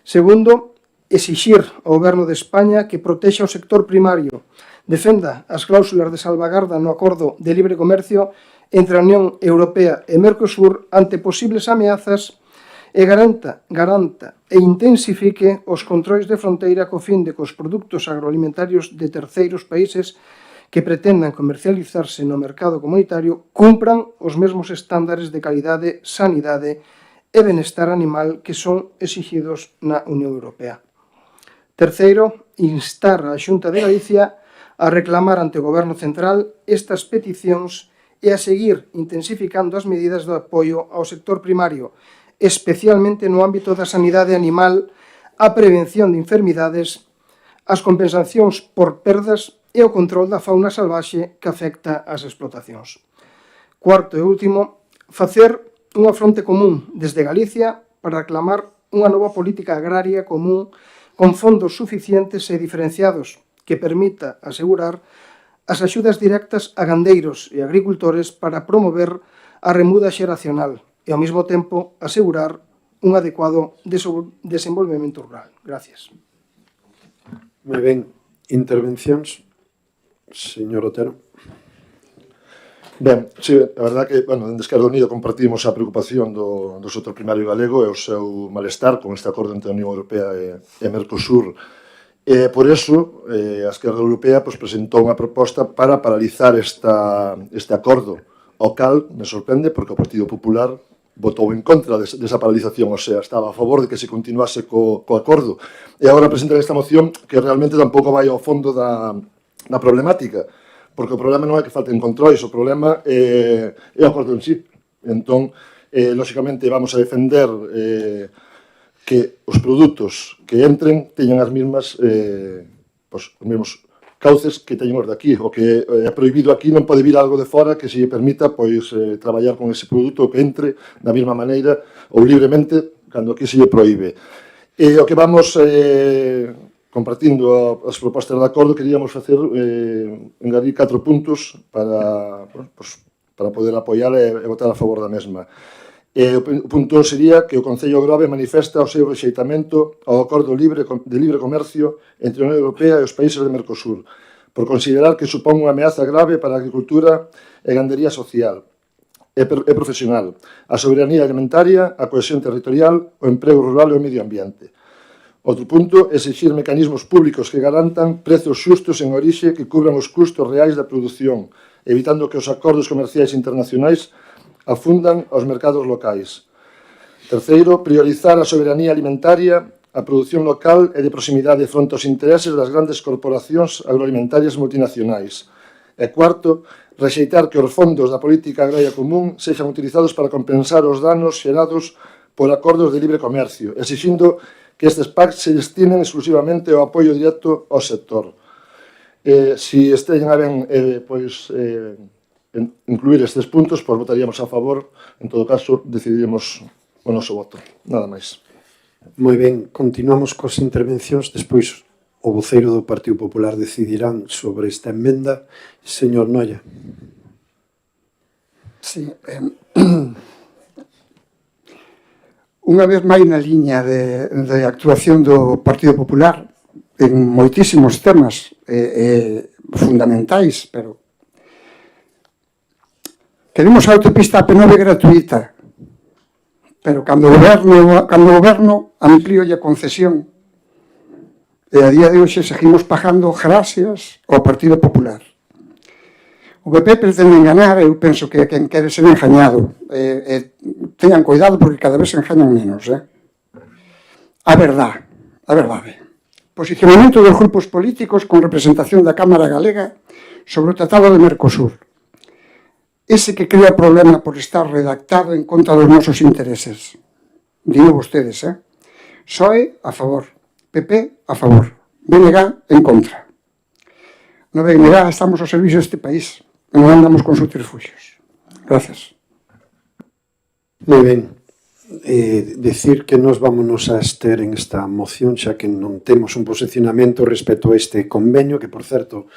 Segundo, exixir ao Goberno de España que protexa o sector primario, defenda as cláusulas de salvaguarda no acordo de libre comercio entre a Unión Europea e Mercosur ante posibles ameazas e garanta e intensifique os controis de fronteira co fin de que os produtos agroalimentarios de terceiros países que pretendan comercializarse no mercado comunitario cumpran os mesmos estándares de calidade, sanidade e benestar animal que son exigidos na Unión Europea. Terceiro, instar a Xunta de Galicia a reclamar ante o Goberno central estas peticións e a seguir intensificando as medidas de apoio ao sector primario, especialmente no ámbito da sanidade animal, a prevención de enfermidades, as compensacións por perdas e o control da fauna salvaxe que afecta as explotacións. Cuarto e último, facer unha fronte común desde Galicia para reclamar unha nova política agraria común con fondos suficientes e diferenciados que permita asegurar as axudas directas a gandeiros e agricultores para promover a remuda xeracional e, ao mesmo tempo, asegurar un adecuado desenvolvemento rural. Gracias. Moi ben. Intervencións? Señor Otero. Ben, sí, a verdad que, dende Esquerda Unida compartimos a preocupación do sector primario galego e o seu malestar con este acordo entre a Unión Europea e Mercosur. E, por iso, a Esquerda Europea presentou unha proposta para paralizar este acordo, ao cal me sorprende porque o Partido Popular votou en contra desa paralización, o sea, estaba a favor de que se continuase co acordo. E agora presentan esta moción que realmente tampouco vai ao fondo da problemática, porque o problema non é que falten controis, o problema é o acordo en sí. Entón, lóxicamente, vamos a defender que os produtos que entren teñan as mesmas os mesmos cauces que teñen os de aquí. O que é prohibido aquí non pode vir algo de fora que se lle permita traballar con ese produto que entre da mesma maneira ou libremente cando aquí se lle proíbe. E o que vamos compartindo as propostas de acordo, queríamos facer engadir 4 puntos para poder apoiar e votar a favor da mesma. O punto sería que o Concello Grove manifesta o seu rexeitamento ao acordo de libre comercio entre a Unión Europea e os países de Mercosur, por considerar que supón unha ameaza grave para a agricultura e gandería social e profesional, a soberanía alimentaria, a cohesión territorial, o emprego rural e o medio ambiente. Outro punto é exigir mecanismos públicos que garantan prezos xustos en orixe que cubran os custos reais da produción, evitando que os acordos comerciais internacionais afundan aos mercados locais. Terceiro, priorizar a soberanía alimentaria, a produción local e de proximidade fronte aos intereses das grandes corporacións agroalimentarias multinacionais. E cuarto, rexeitar que os fondos da política agraria común sexan utilizados para compensar os danos xerados por acordos de libre comercio, exixindo que estes PACs se destinen exclusivamente ao apoio directo ao sector. Si estén a ben incluir estes puntos, pois votaríamos a favor. En todo caso, decidiremos o noso voto. Nada máis. Moi ben, continuamos cos intervencións. Despois, o voceiro do Partido Popular decidirán sobre esta emenda. Señor Noia. Sí, unha vez máis na liña de actuación do Partido Popular en moitísimos temas fundamentais, pero queremos a autopista AP9 gratuita, pero cando o goberno amplíolle a concesión e a día de hoxe seguimos pagando gracias ao Partido Popular. O PP pretende enganar, eu penso que quen quere ser engañado. Teñan cuidado porque cada vez se engañan menos. A verdade. Posicionamento dos grupos políticos con representación da Cámara Galega sobre o Tratado de Mercosur. Ese que crea problema por estar redactado en contra dos nosos intereses. Digo vostedes, PSOE a favor, PP a favor, BNG en contra. No BNG estamos ao servicio deste país, non andamos con subterfugios. Gracias. Moi ben. Decir que nos vámonos a abster en esta moción, xa que non temos un posicionamento respecto a este convenio, que, por certo,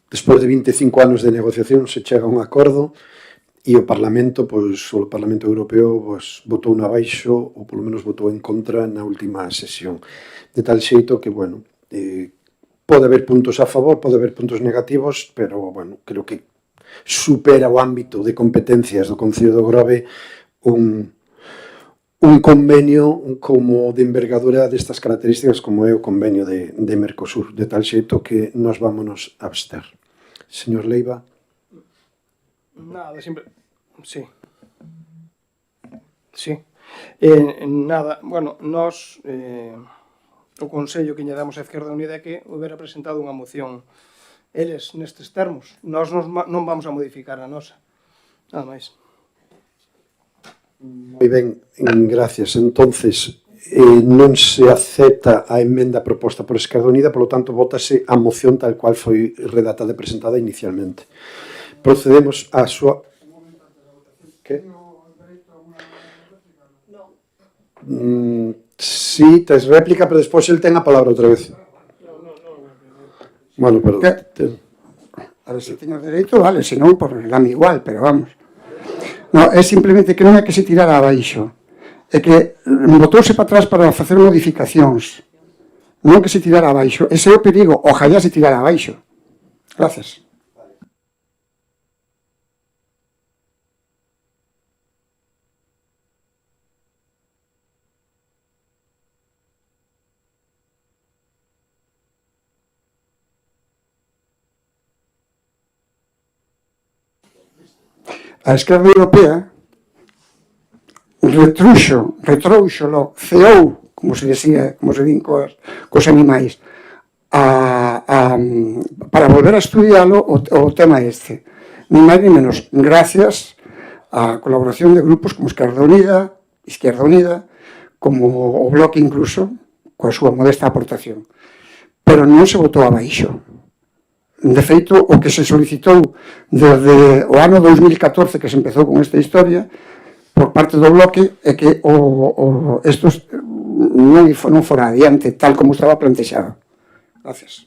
despois de 25 anos de negociación se chega a un acordo e o Parlamento, pois, o Parlamento Europeo votou na baixo, ou polo menos votou en contra na última sesión. De tal xeito que, bueno, pode haber puntos a favor, pode haber puntos negativos, pero, bueno, creo que supera o ámbito de competencias do Concello do Grove un convenio como de envergadura destas características como é o convenio de Mercosur, de tal xeito que nos vámonos a abster. Señor Leiva. Nada, sempre... Sí. Nada, bueno, nós o Consello que lle damos a Izquierda Unida é que houbera presentado unha moción eles nestes termos. Nós non vamos a modificar a nosa. Nada máis. Moi ben, gracias. Entonces, non se acepta a emenda proposta por Esquerda Unida, polo tanto, vótase a moción tal cual foi redactada e presentada inicialmente. Procedemos á súa... Que? Sí, tes réplica, pero despois el ten a palabra outra vez. Bueno, pero... A ver, se teño dereito, vale, senón, por dame igual, pero vamos. No, é simplemente que non é que se tirara abaixo, é que botouse para atrás para facer modificacións, non que se tirara abaixo. Ese é o perigo, ojalá se tirara abaixo. Gracias. A Esquerda Europea retrouxolo, ceou, como se decía, como se din cos animais, para volver a estudialo o tema este. Ni máis ni menos, gracias á colaboración de grupos como Izquierda Unida, como o Bloque incluso, coa súa modesta aportación. Pero non se votou abaixo. De feito, o que se solicitou desde o ano 2014 que se empezou con esta historia por parte do Bloque é que estos non fora adiante tal como estaba plantexado. Gracias.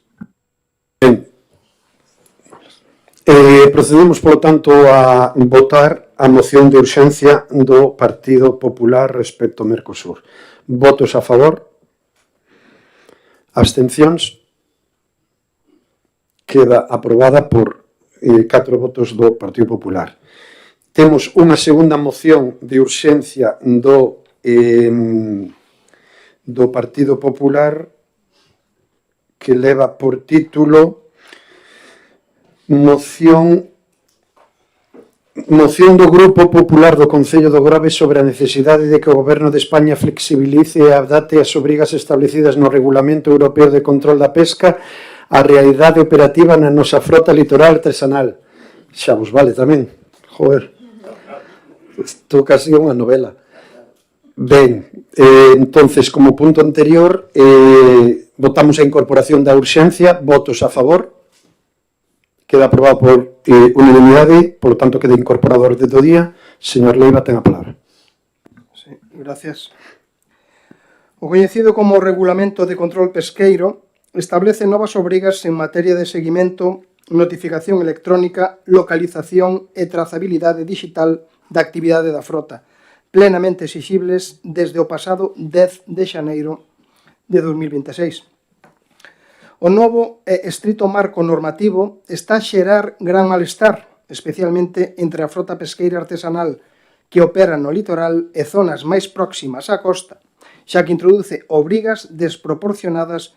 Procedemos, polo tanto, a votar a moción de urxencia do Partido Popular respecto ao Mercosur. Votos a favor? Abstencións? Queda aprobada por 4 votos do Partido Popular. Temos unha segunda moción de urxencia do Partido Popular que leva por título moción do Grupo Popular do Concello do Grove sobre a necesidade de que o Goberno de España flexibilice e adapte as obrigas establecidas no Regulamento Europeo de Control da Pesca á realidade operativa na nosa frota litoral artesanal. Xa vos vale tamén. Joder. Isto casi é unha novela. Ben, entonces, como punto anterior, votamos a incorporación da urxencia. Votos a favor? Queda aprobado por unanimidade, por lo tanto, queda incorporado ao orde do día. Señor Leiva, ten a palabra. Sí, gracias. O coñecido como Regulamento de Control Pesqueiro establece novas obrigas en materia de seguimento, notificación electrónica, localización e trazabilidade digital da actividade da frota, plenamente exigibles desde o pasado 10 de xaneiro de 2026. O novo e estrito marco normativo está a xerar gran malestar, especialmente entre a frota pesqueira artesanal que opera no litoral e zonas máis próximas á costa, xa que introduce obrigas desproporcionadas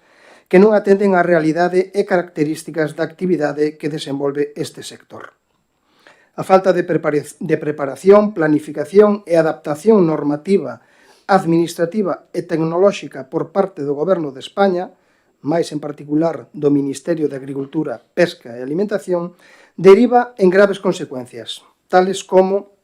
que non atenden á realidade e características da actividade que desenvolve este sector. A falta de preparación, planificación e adaptación normativa, administrativa e tecnolóxica por parte do Goberno de España, máis en particular do Ministerio de Agricultura, Pesca e Alimentación, deriva en graves consecuencias, tales como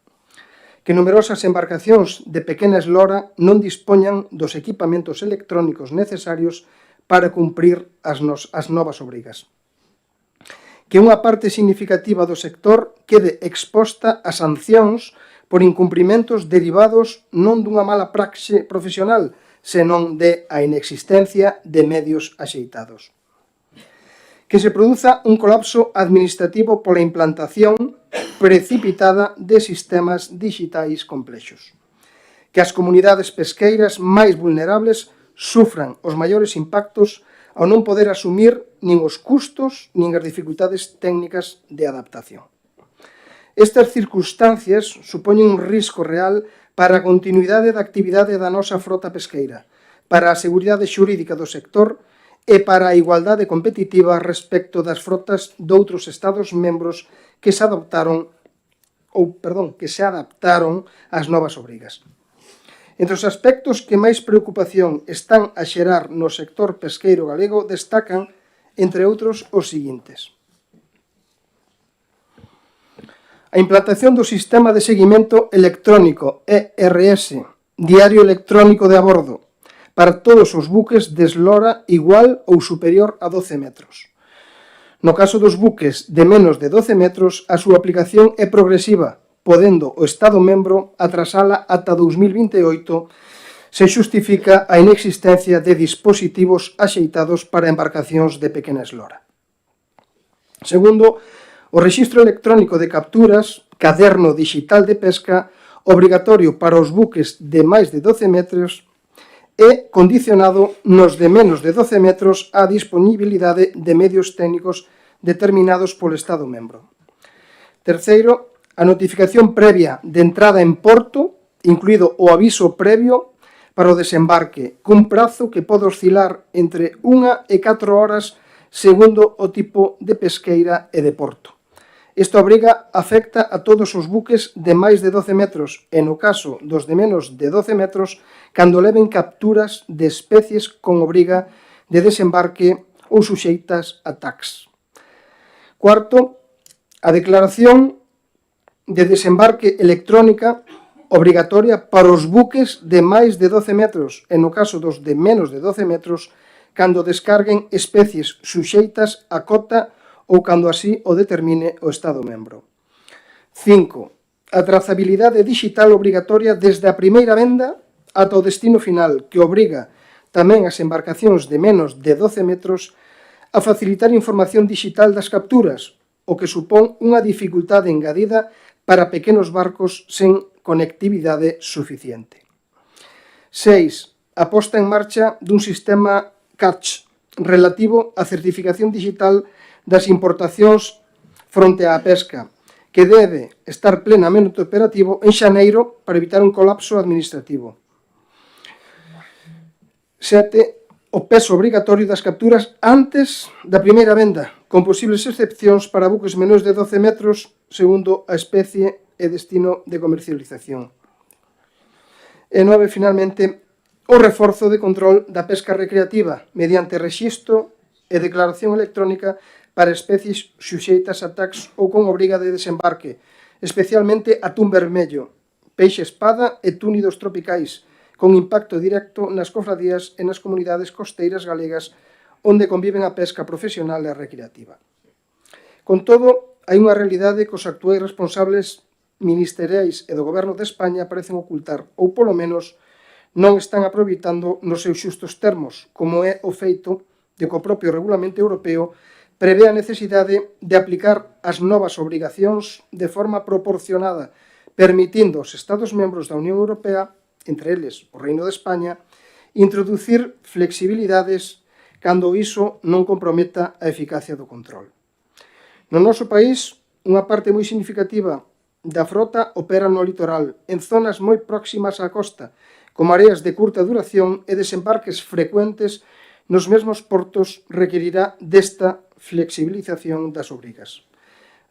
que numerosas embarcacións de pequena eslora non dispoñan dos equipamentos electrónicos necesarios para cumprir as novas obrigas. Que unha parte significativa do sector quede exposta a sancións por incumprimentos derivados non dunha mala praxe profesional, senón de a inexistencia de medios axeitados. Que se produza un colapso administrativo pola implantación precipitada de sistemas digitais complexos. Que as comunidades pesqueiras máis vulnerables sufran os maiores impactos ao non poder asumir nin os custos nin as dificultades técnicas de adaptación. Estas circunstancias supoñen un risco real para a continuidade da actividade da nosa frota pesqueira, para a seguridade xurídica do sector e para a igualdade competitiva respecto das frotas doutros Estados membros que se adaptaron ás novas obrigas. Entre os aspectos que máis preocupación están a xerar no sector pesqueiro galego destacan, entre outros, os seguintes. A implantación do Sistema de Seguimento Electrónico ERS, Diario Electrónico de a bordo, para todos os buques de eslora igual ou superior a 12 metros. No caso dos buques de menos de 12 metros, a súa aplicación é progresiva, podendo o Estado membro atrasala ata 2028 se xustifica a inexistencia de dispositivos axeitados para embarcacións de pequena eslora. Segundo, o rexistro electrónico de capturas, caderno digital de pesca, obrigatorio para os buques de máis de 12 metros e condicionado nos de menos de 12 metros á disponibilidade de medios técnicos determinados polo Estado membro. Terceiro, a notificación previa de entrada en porto, incluído o aviso previo para o desembarque, cun prazo que pode oscilar entre 1 e 4 horas segundo o tipo de pesqueira e de porto. Esta obriga afecta a todos os buques de máis de 12 metros e, no caso dos de menos de 12 metros, cando leven capturas de especies con obriga de desembarque ou suxeitas a tax. Cuarto, a declaración de desembarque electrónica obrigatoria para os buques de máis de 12 metros e, no caso dos de menos de 12 metros, cando descarguen especies suxeitas a cota ou cando así o determine o Estado membro. 5. A trazabilidade digital obrigatoria desde a primeira venda ata o destino final, que obriga tamén as embarcacións de menos de 12 metros a facilitar información digital das capturas, o que supón unha dificultade engadida para pequenos barcos sen conectividade suficiente. 6. A posta en marcha dun sistema CATCH relativo á certificación digital das importacións fronte á pesca, que debe estar plenamente operativo en xaneiro para evitar un colapso administrativo. 7. O peso obrigatorio das capturas antes da primeira venda, con posibles excepcións para buques menores de 12 metros segundo a especie e destino de comercialización. E 9, finalmente, o reforzo de control da pesca recreativa mediante rexistro e declaración electrónica para especies suxeitas a tax ou con obriga de desembarque, especialmente atún vermello, peixe espada e túnidos tropicais, con impacto directo nas cofradías e nas comunidades costeiras galegas onde conviven a pesca profesional e a recreativa. Con todo, hai unha realidade que os actuais responsables ministeriais e do Goberno de España parecen ocultar, ou polo menos non están aproveitando nos seus xustos termos, como é o feito de que o propio Regulamento Europeo prevé a necesidade de aplicar as novas obrigacións de forma proporcionada, permitindo aos Estados membros da Unión Europea, entre eles o Reino de España, introducir flexibilidades cando iso non comprometa a eficacia do control. No noso país, unha parte moi significativa da frota opera no litoral, en zonas moi próximas á costa, con mareas de curta duración e desembarques frecuentes nos mesmos portos requerirá desta flexibilización das obrigas.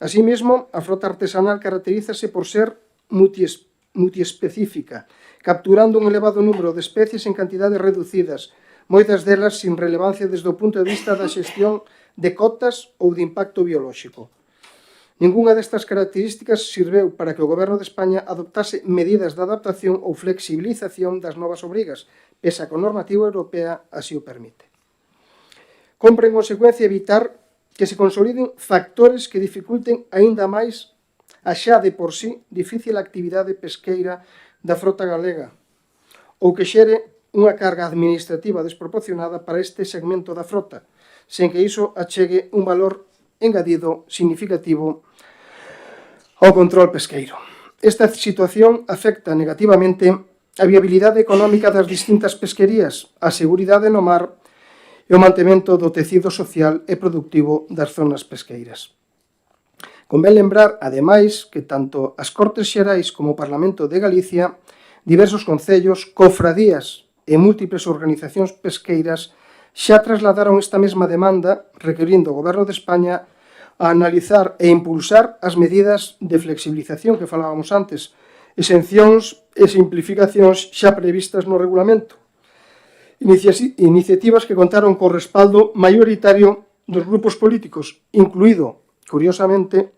Así mesmo, a frota artesanal caracterízase por ser multiespecífica, capturando un elevado número de especies en cantidades reducidas, moitas delas sin relevancia desde o punto de vista da xestión de cotas ou de impacto biolóxico. Ninguna destas características sirveu para que o Goberno de España adoptase medidas de adaptación ou flexibilización das novas obrigas, pese a que a normativa europea así o permite. Compre, en consecuencia, evitar que se consoliden factores que dificulten aínda máis a xa de por sí difícil actividade pesqueira da frota galega, ou que xere unha carga administrativa desproporcionada para este segmento da frota, sen que iso achegue un valor engadido significativo ao control pesqueiro. Esta situación afecta negativamente a viabilidade económica das distintas pesquerías, a seguridade no mar e o mantemento do tecido social e productivo das zonas pesqueiras. Convén lembrar, ademais, que tanto as Cortes Xerais como o Parlamento de Galicia, diversos concellos, cofradías e múltiples organizacións pesqueiras xa trasladaron esta mesma demanda, requerindo ao Goberno de España a analizar e impulsar as medidas de flexibilización que falábamos antes, exencións e simplificacións xa previstas no regulamento. Iniciativas que contaron co respaldo maioritario dos grupos políticos, incluído, curiosamente,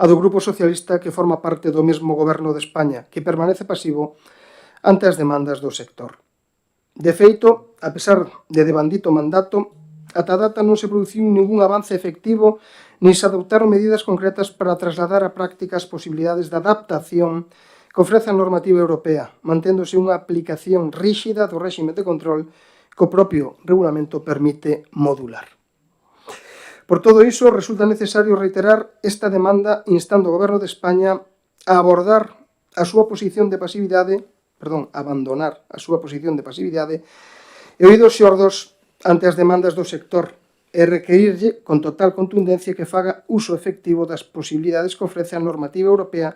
a do Grupo Socialista que forma parte do mesmo Goberno de España, que permanece pasivo ante as demandas do sector. De feito, a pesar de devandito mandato, ata a data non se produciu ningún avance efectivo nin se adoptaron medidas concretas para trasladar á práctica as posibilidades de adaptación que ofrece a normativa europea, manténdose unha aplicación ríxida do réxime de control que o propio regulamento permite modular. Por todo iso, resulta necesario reiterar esta demanda instando ao Goberno de España a abandonar a súa posición de pasividade e oídos xordos ante as demandas do sector e requerirlle con total contundencia que faga uso efectivo das posibilidades que ofrece a normativa europea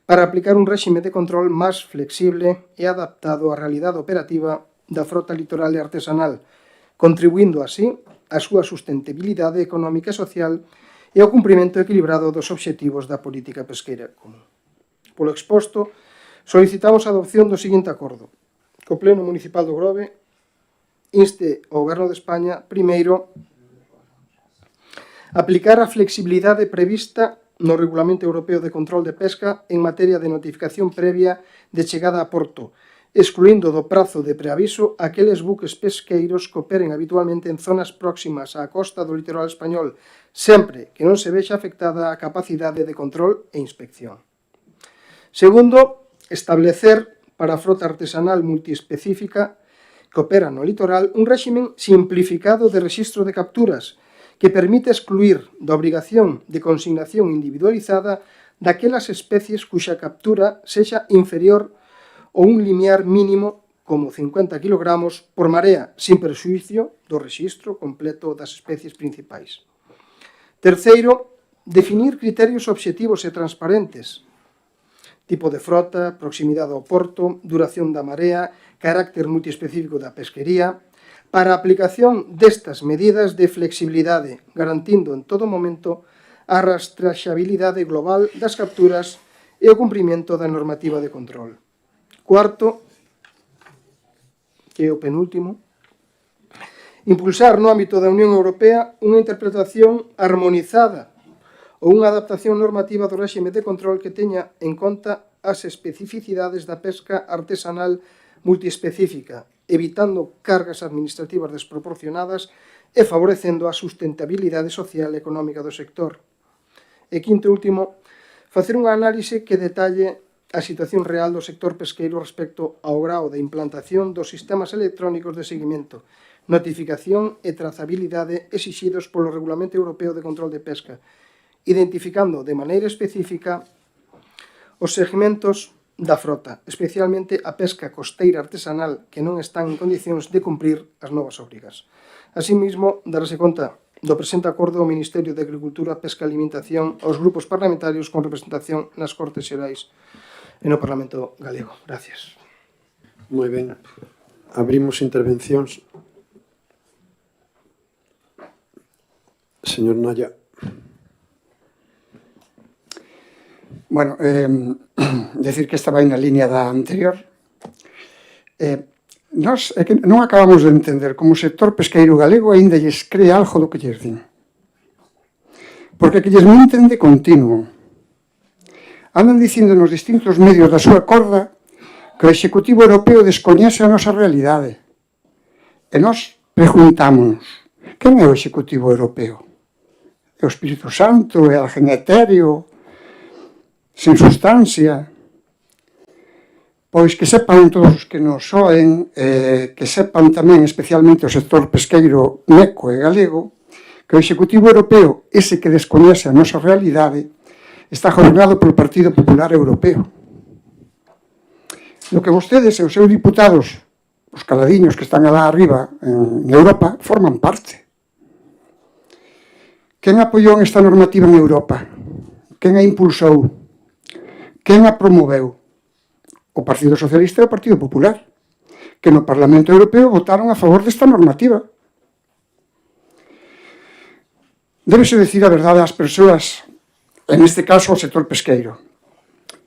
para aplicar un réxime de control máis flexible e adaptado á realidade operativa da frota litoral e artesanal, contribuindo así á súa sustentabilidade económica e social e ao cumprimento equilibrado dos obxectivos da política pesqueira común. Polo exposto, solicitamos a adopción do seguinte acordo: que o Pleno Municipal do Grove inste ao Goberno de España, primeiro, aplicar a flexibilidade prevista no Regulamento Europeo de Control de Pesca en materia de notificación previa de chegada a porto, excluindo do prazo de preaviso aqueles buques pesqueiros que operen habitualmente en zonas próximas á costa do litoral español, sempre que non se vexa afectada a capacidade de control e inspección. Segundo, establecer para a frota artesanal multiespecífica que opera no litoral un réximen simplificado de rexistro de capturas que permite excluir da obrigación de consignación individualizada daquelas especies cuxa captura sexa inferior a un limiar mínimo como 50 kg por marea, sin perxuízo do rexistro completo das especies principais. Terceiro, definir criterios obxectivos e transparentes, tipo de frota, proximidade ao porto, duración da marea, carácter multiespecífico da pesquería, para a aplicación destas medidas de flexibilidade, garantindo en todo momento a rastreabilidade global das capturas e o cumprimento da normativa de control. Cuarto, que é o penúltimo, impulsar no ámbito da Unión Europea unha interpretación armonizada ou unha adaptación normativa do réxime de control que teña en conta as especificidades da pesca artesanal multiespecífica, evitando cargas administrativas desproporcionadas e favorecendo a sustentabilidade social e económica do sector. E quinto e último, facer unha análise que detalle a situación real do sector pesqueiro respecto ao grao de implantación dos sistemas electrónicos de seguimento, notificación e trazabilidade exixidos polo Regulamento Europeo de Control de Pesca, identificando de maneira específica os segmentos da frota, especialmente a pesca costeira artesanal que non están en condicións de cumprir as novas obrigas. Asimismo, darase conta do presente acordo ao Ministerio de Agricultura, Pesca e Alimentación aos grupos parlamentarios con representación nas Cortes Xerais e no Parlamento Galego. Gracias. Moi ben. Abrimos intervencións. Señor Naya. Bueno, decir que estaba na línea da anterior. Nós é que non acabamos de entender como o sector pesqueiro galego aínda lles cree algo do que lles din. Porque que lles minten de continuo. Andan dicindo nos distintos medios da súa corda que o Executivo Europeo descoñece a nosa realidade. E nós preguntámonos, quen é o Executivo Europeo? É o Espírito Santo? É alguén etéreo? Sen sustancia? Pois que sepan todos os que nos oen, que sepan tamén especialmente o sector pesqueiro neco e galego, que o Executivo Europeo, ese que descoñece a nosa realidade, está gobernado polo Partido Popular Europeo. Do que vostedes e os seus diputados, os caladiños que están alá arriba en Europa, forman parte. Quen apoiou esta normativa en Europa? Quen a impulsou? Quen a promoveu? O Partido Socialista e o Partido Popular, que no Parlamento Europeo votaron a favor desta normativa. Débese decir a verdade ás persoas, en este caso ao sector pesqueiro,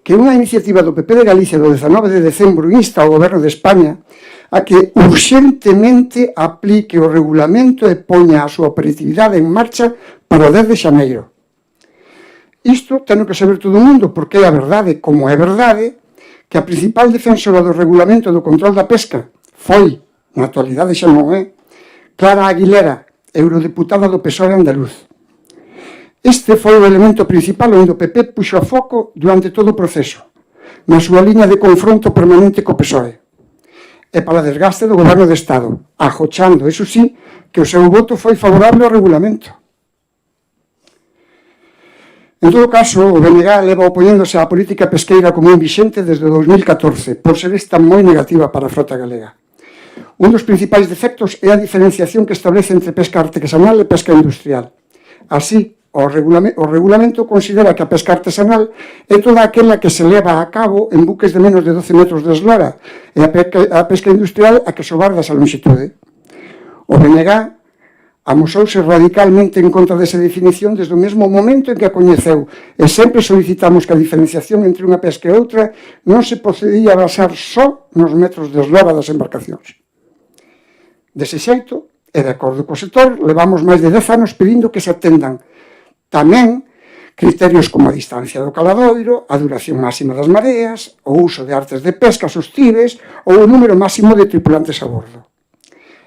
que unha iniciativa do PP de Galicia do 19 de decembro insta ao Goberno de España a que urxentemente aplique o regulamento e poña a súa operatividade en marcha para o 10 de xaneiro. Isto ten que saber todo o mundo, porque é a verdade, como é verdade, que a principal defensora do regulamento do control da pesca foi, na actualidade xa non é, Clara Aguilera, eurodeputada do PSOE andaluz. Este foi o elemento principal onde o PP puxo a foco durante todo o proceso, na súa liña de confronto permanente co PSOE, e para desgaste do Goberno de Estado, agochando, eso sí, que o seu voto foi favorable ao regulamento. En todo caso, o BNG leva opoñéndose á política pesqueira común vixente desde 2014, por ser esta moi negativa para a frota galega. Un dos principais defectos é a diferenciación que establece entre pesca artesanal e pesca industrial. Así, o regulamento considera que a pesca artesanal é toda aquela que se leva a cabo en buques de menos de 12 metros de eslora e a pesca industrial a que sobarda esa longitude. O BNG amosouse radicalmente en contra desa definición desde o mesmo momento en que a coñeceu e sempre solicitamos que a diferenciación entre unha pesca e outra non se procedía a basar só nos metros de eslora das embarcacións. Dese xeito, e de acordo co sector, levamos máis de 10 anos pedindo que se atendan tamén criterios como a distancia do caladoiro, a duración máxima das mareas, o uso de artes de pesca sostibles ou o número máximo de tripulantes a bordo.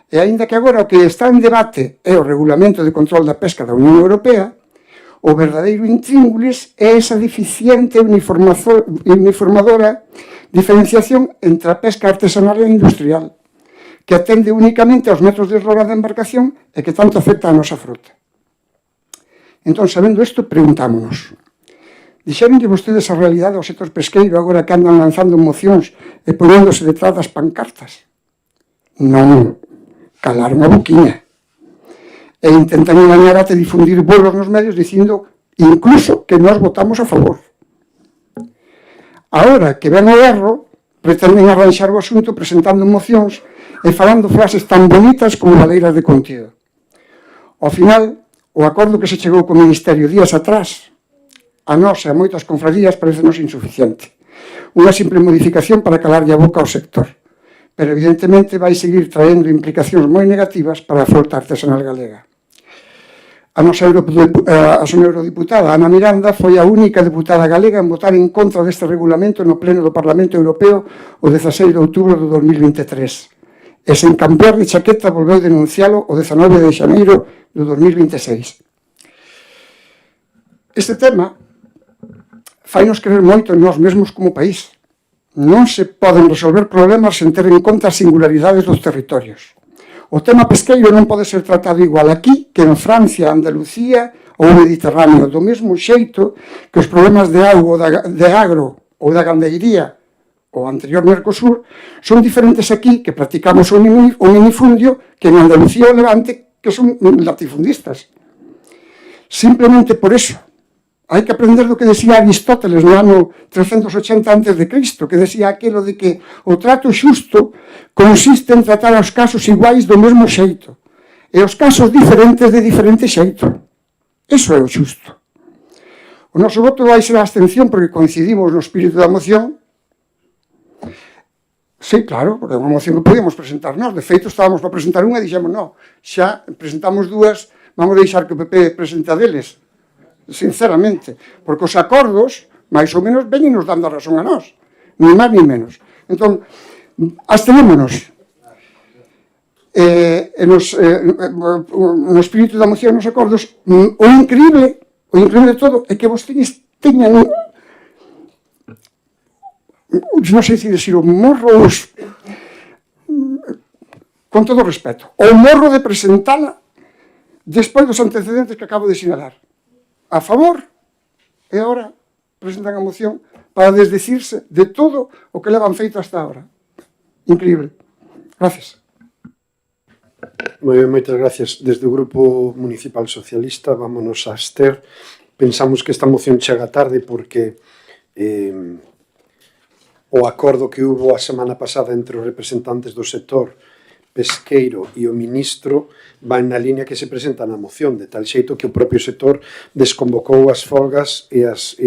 E aínda que agora o que está en debate é o Regulamento de Control da Pesca da Unión Europea, o verdadeiro intríngulis é esa deficiente uniformadora diferenciación entre a pesca artesanal e industrial, que atende únicamente aos metros de eslora da embarcación e que tanto afecta a nosa frota. Entón, sabendo isto, preguntámonos, Dixeronlle vostedes a realidade ao sector pesqueiro agora que andan lanzando mocións e poñéndose detrás das pancartas? Non, calaron a boquiña. E intentan engañar até difundir bolos nos medios dicindo incluso que nós votamos a favor. Ahora que ven o erro, pretenden arranxar o asunto presentando mocións e falando frases tan bonitas como baleiras de contido. Ao final, o acordo que se chegou co Ministerio días atrás a nós e a moitas confradías parecenos insuficiente. Unha simple modificación para calarlle a boca ao sector. Pero, evidentemente, vai seguir traendo implicacións moi negativas para a frota artesanal galega. A señora eurodiputada Ana Miranda foi a única deputada galega en votar en contra deste regulamento no pleno do Parlamento Europeo o 16 de outubro do 2023. E sen cambiar de chaqueta volveu denuncialo o 19 de xaneiro do 2026. Este tema fainos creer moito en nós mesmos como país. Non se poden resolver problemas sen ter en conta as singularidades dos territorios. O tema pesqueiro non pode ser tratado igual aquí que en Francia, Andalucía ou Mediterráneo, do mesmo xeito que os problemas de auga, de agro ou da gandeiría o anterior Mercosur son diferentes aquí que practicamos un minifundio que en Andalucía ou Levante que son latifundistas. Simplemente por eso hai que aprender do que decía Aristóteles no ano 380 a.C., que decía aquilo de que o trato xusto consiste en tratar os casos iguais do mesmo xeito e os casos diferentes de diferente xeito. Eso é o xusto. O noso voto vai ser a abstención porque coincidimos no espírito da moción. Sí, claro, porque é unha moción que podíamos presentar nós. De feito, estábamos para presentar unha e dixemos, non, xa presentamos dúas, vamos deixar que o PP presenta deles. Sinceramente, porque os acordos, máis ou menos, veñen nos dando a razón a nós, ni máis ni menos. Entón, abstenémonos. No espírito da moción, nos acordos, o increíble de todo é que vostedes teñan, non sei se decir, o morro, con todo o respeto, o morro de presentala despois dos antecedentes que acabo de sinalar. A favor, e agora presentan a moción para desdecirse de todo o que levan feito hasta ahora. Increíble. Gracias. Moi ben, moitas gracias. Desde o Grupo Municipal Socialista vámonos a abster. Pensamos que esta moción chega tarde porque o acordo que hubo a semana pasada entre os representantes do sector pesqueiro e o ministro van na línea que se presenta na moción, de tal xeito que o propio sector desconvocou as folgas e as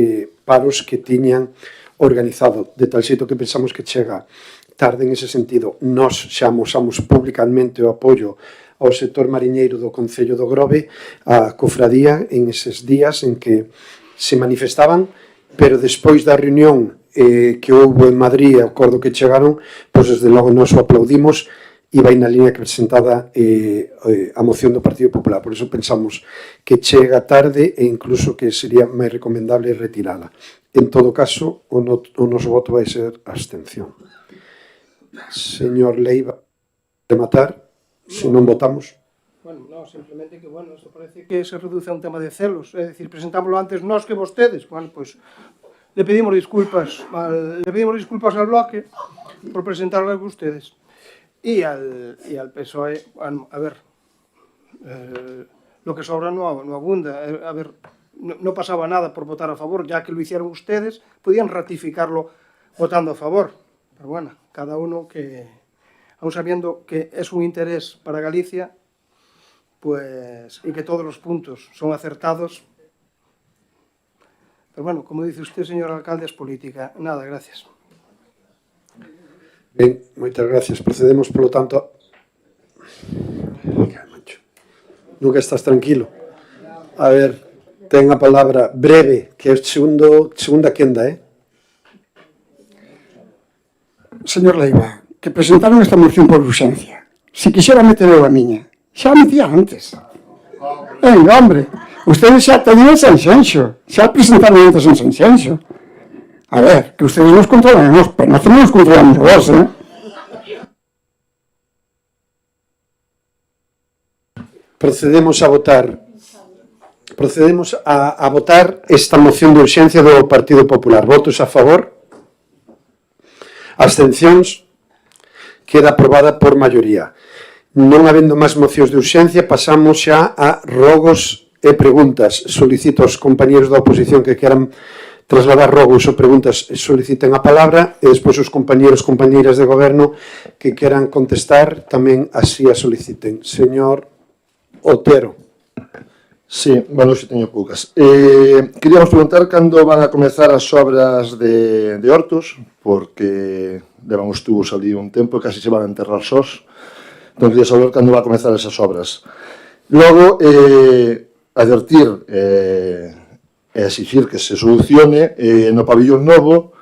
paros que tiñan organizado, de tal xeito que pensamos que chega tarde en ese sentido. Nós xa amosamos públicamente o apoio ao sector mariñeiro do Concello do Grove, a cofradía, en eses días en que se manifestaban, pero despois da reunión que houve en Madrid, o acordo que chegaron, pois desde logo nós o aplaudimos e vai na línea que presentada a moción do Partido Popular. Por iso pensamos que chega tarde e incluso que sería máis recomendable retirala. En todo caso, o noso voto vai ser abstención. Señor Leiva, rematar, se non votamos. Bueno, no, simplemente que, bueno, isto parece que se reduce a un tema de celos, é dicir, presentámoslo antes nós que vostedes. Bueno, pois, le pedimos disculpas al bloque por presentarlo a ustedes. Y al PSOE, bueno, a ver, lo que sobra no abunda. A ver, no pasaba nada por votar a favor, ya que lo hicieron ustedes, podían ratificarlo votando a favor. Pero bueno, cada uno que, aun sabiendo que es un interés para Galicia, pues, y que todos los puntos son acertados. Pero bueno, como dice usted, señor alcalde, es política. Nada, gracias. Ben, moitas gracias. Procedemos, polo tanto... Nunca estás tranquilo. A ver, ten a palabra breve, que é segunda quenda, Señor Leiva, que presentaron esta moción por urxencia. Si quixera meter eu a miña, xa a metía antes. Venga, hombre, ustedes xa tenían Sanxenxo, xa presentaron antes en Sanxenxo. A ver, que ustedes nos controlan a nos, pero nós non nos controlamos a vos, Procedemos a votar procedemos a votar esta moción de urxencia do Partido Popular. Votos a favor? Abstencións? Queda aprobada por maioría. Non habendo máis mocións de urxencia, pasamos xa a rogos e preguntas. Solicito aos compañeros da oposición que queran trasladar rogos ou preguntas, soliciten a palabra, e despois os compañeros e compañeiras de goberno que queran contestar tamén así a soliciten. Señor Otero. Sí, bueno, xe teño poucas. Queríamos preguntar cando van a comezar as obras de Hortos, porque levan os tubos ali un tempo e casi se van a enterrar sós. Entón, quería saber cando van a comezar esas obras. Logo, advertir e exigir que se solucione no pabillón novo.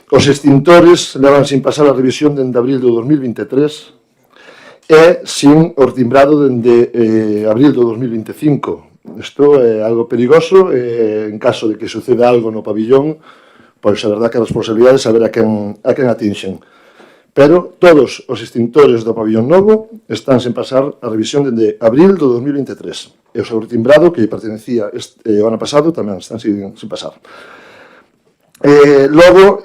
Os extintores levan sin pasar a revisión dende abril do 2023 e sin o timbrado dende abril do 2025. Isto é algo perigoso, en caso de que suceda algo no pabillón, pois a verdad que a responsabilidade é saber a quen atinxen. Pero todos os extintores do pabillón novo están sen pasar a revisión dende abril do 2023. E o seu timbrado, que pertenecía o ano pasado, tamén están sin pasar. Logo,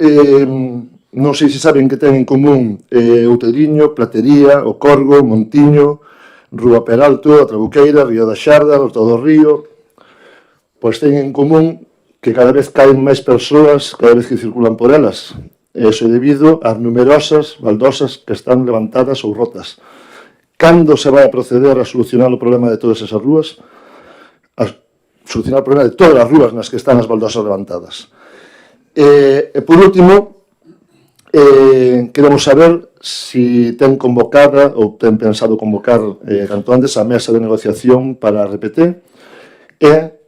non sei se saben que ten en común Outeiriño, Platería, O Corgo, Montiño, Rúa Peralto, a Trabuqueira, Río da Xarda, Horta do Río. Pois ten en común que cada vez caen máis persoas cada vez que circulan por elas. Eso é debido ás numerosas baldosas que están levantadas ou rotas. Cando se vai a proceder a solucionar o problema de todas esas rúas? A solucionar o problema de todas as rúas nas que están as baldosas levantadas. E por último, queremos saber si ten convocada ou ten pensado convocar canto antes a mesa de negociación para a RPT e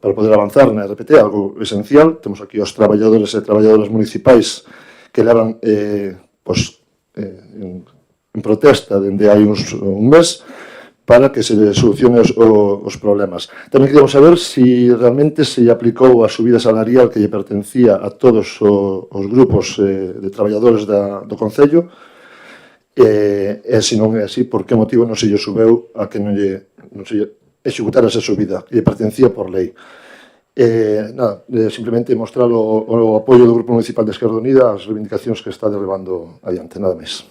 para poder avanzar na RPT, algo esencial. Temos aquí os traballadores e traballadoras municipais que levan en protesta dende hai un mes para que se solucione os problemas. Tamén queríamos saber se realmente se aplicou a subida salarial que lle pertencía a todos os grupos de traballadores do Concello e se non é así, por que motivo non se lle subeu a que non se executara esa subida que lle pertencía por lei. Simplemente mostrar o apoio do Grupo Municipal de Esquerda Unida ás reivindicacións que está derivando adiante, nada máis.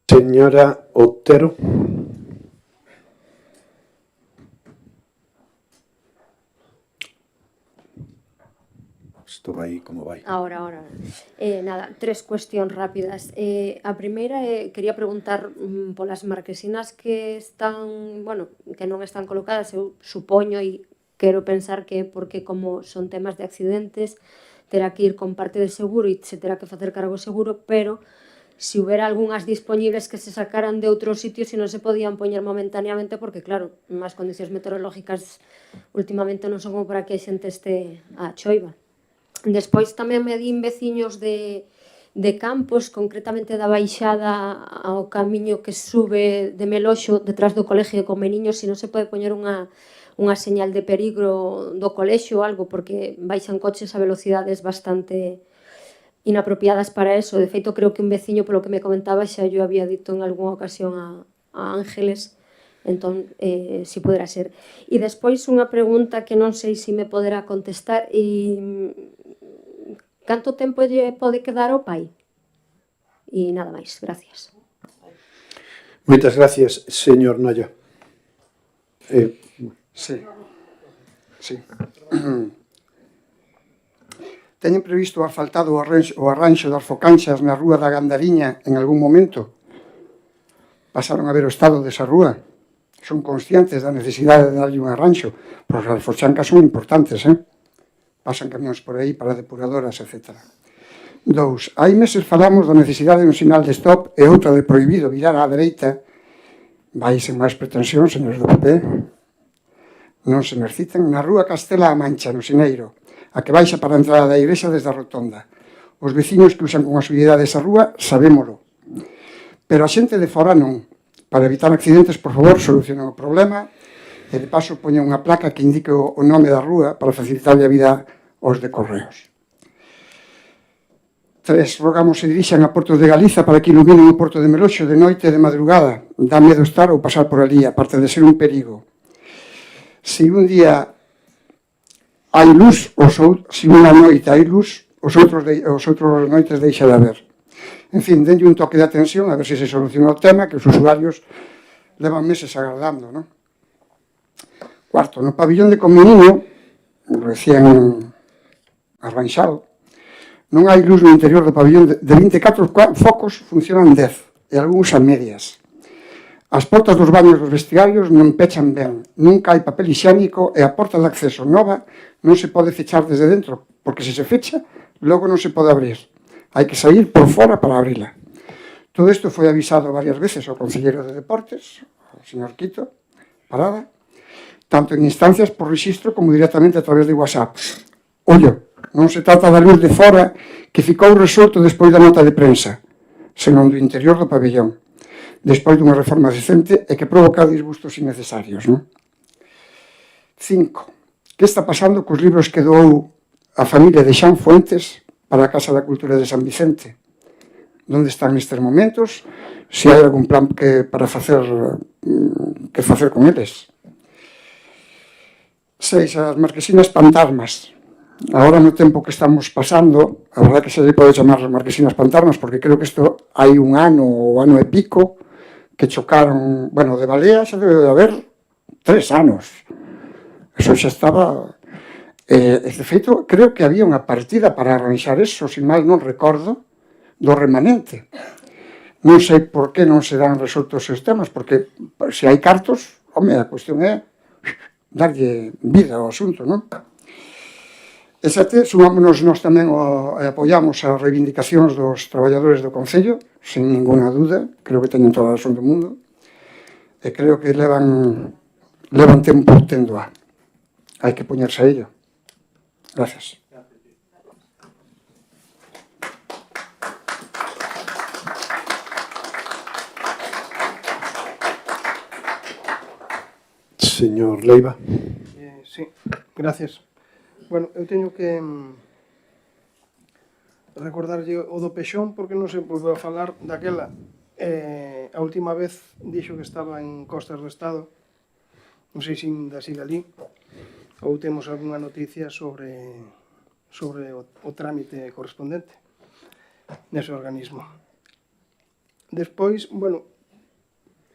Señora Otero. Isto vai como vai. Ahora. Nada, tres cuestións rápidas. A primeira, quería preguntar polas marquesinas que están, que non están colocadas. Eu supoño e quero pensar que porque como son temas de accidentes terá que ir con parte de seguro e se terá que facer cargo seguro, pero se houbera algunhas disponibles que se sacaran de outros sitios e non se podían poñer momentaneamente porque, claro, as condicións meteorológicas últimamente non son como para que a xente este a choiva. Despois tamén me din veciños de Campos, concretamente da baixada ao camiño que sube de Meloxo detrás do colexio con meniños, se non se pode poñer unha señal de perigo do colexio ou algo, porque baixan coches a velocidades bastante inapropiadas para eso. De feito, creo que un veciño, polo que me comentaba, xa yo había dito en algunha ocasión a Ángeles, entón, si poderá ser. E despois unha pregunta que non sei se me poderá contestar, canto tempo lle pode quedar ao pai? E nada máis, gracias. Moitas gracias, señor Noia. Sí. Teñen previsto o asfaltado o arranxo das focanxas na rúa da Gandariña en algún momento? Pasaron a ver o estado desa rúa? Son conscientes da necesidade de darlle un arranxo, porque as fochancas son importantes, pasan camións por aí para depuradoras, etc. 2. Hai meses falamos da necesidade de un sinal de stop e outra de prohibido virar á dereita. Vai sen máis pretensión, señores do PP. Non se me excitan. Na rúa Castela-A Mancha, no Sineiro, a que baixa para a entrada da igrexa desde a rotonda. Os veciños que usan con asiduidade esa rúa sabémolo. Pero a xente de fora non. Para evitar accidentes, por favor, solucionen o problema e de paso poñen unha placa que indique o nome da rúa para facilitarle a vida aos de Correos. 3. Rogamos se dirixan a Porto de Galiza para que iluminen o Porto de Meloxo de noite e de madrugada. Dá medo estar ou pasar por ali, aparte de ser un perigo. Se un día hai luz, se unha noite hai luz, os outros noites deixa de haber. En fin, denlle un toque de atención a ver se soluciona o tema, que os usuarios levan meses agardando, non? 4. No pabillón de Cominiño, recién arranxado, non hai luz no interior do pabillón. De 24 focos funcionan 10 e algúns a medias. As portas dos baños dos vestidarios non pechan ben, nunca hai papel higiénico e a porta de acceso nova non se pode fechar desde dentro, porque se fecha, logo non se pode abrir. Hai que sair por fora para abrila. Todo isto foi avisado varias veces ao Conselleiro de Deportes, ao señor Quito, Parada, tanto en instancias por rexistro como directamente a través de WhatsApp. Ollo, non se trata da luz de fora que ficou resolto despois da nota de prensa, senón do interior do pabellón, despois dunha reforma decente e que provoca disgustos innecesarios, non? 5. Que está pasando cos libros que doou a familia de Xan Fuentes para a Casa da Cultura de San Vicente? Onde están nestes momentos? Se hai algún plan que facer con eles? 6. As marquesinas fantasmas. Agora no tempo que estamos pasando, a verdade que se lle pode chamar marquesinas fantasmas, porque creo que isto hai un ano ou ano e pico que chocaron, bueno, de Balea xa debe de haber 3 anos. Eso xa estaba... de feito, creo que había unha partida para arranxar eso, se mal non recordo, do remanente. Non sei por que non se dan resoltos os temas, porque se hai cartos, home, a cuestión é darlle vida ao asunto, non? E 7, sumámonos nós tamén e apoiamos as reivindicacións dos traballadores do Concello, sen ninguna dúda, creo que teñen toda a razón do mundo, e creo que levan tempo tendo a. Hai que poñerse a ello. Gracias. Señor Leiva. Sí, gracias. Bueno, eu teño que recordarlle o do Pexón porque non se volveu a falar daquela. A última vez dixo que estaba en Costas do Estado, non sei se ainda sigue ali, ou temos algunha noticia sobre o trámite correspondente nese organismo. Despois, bueno,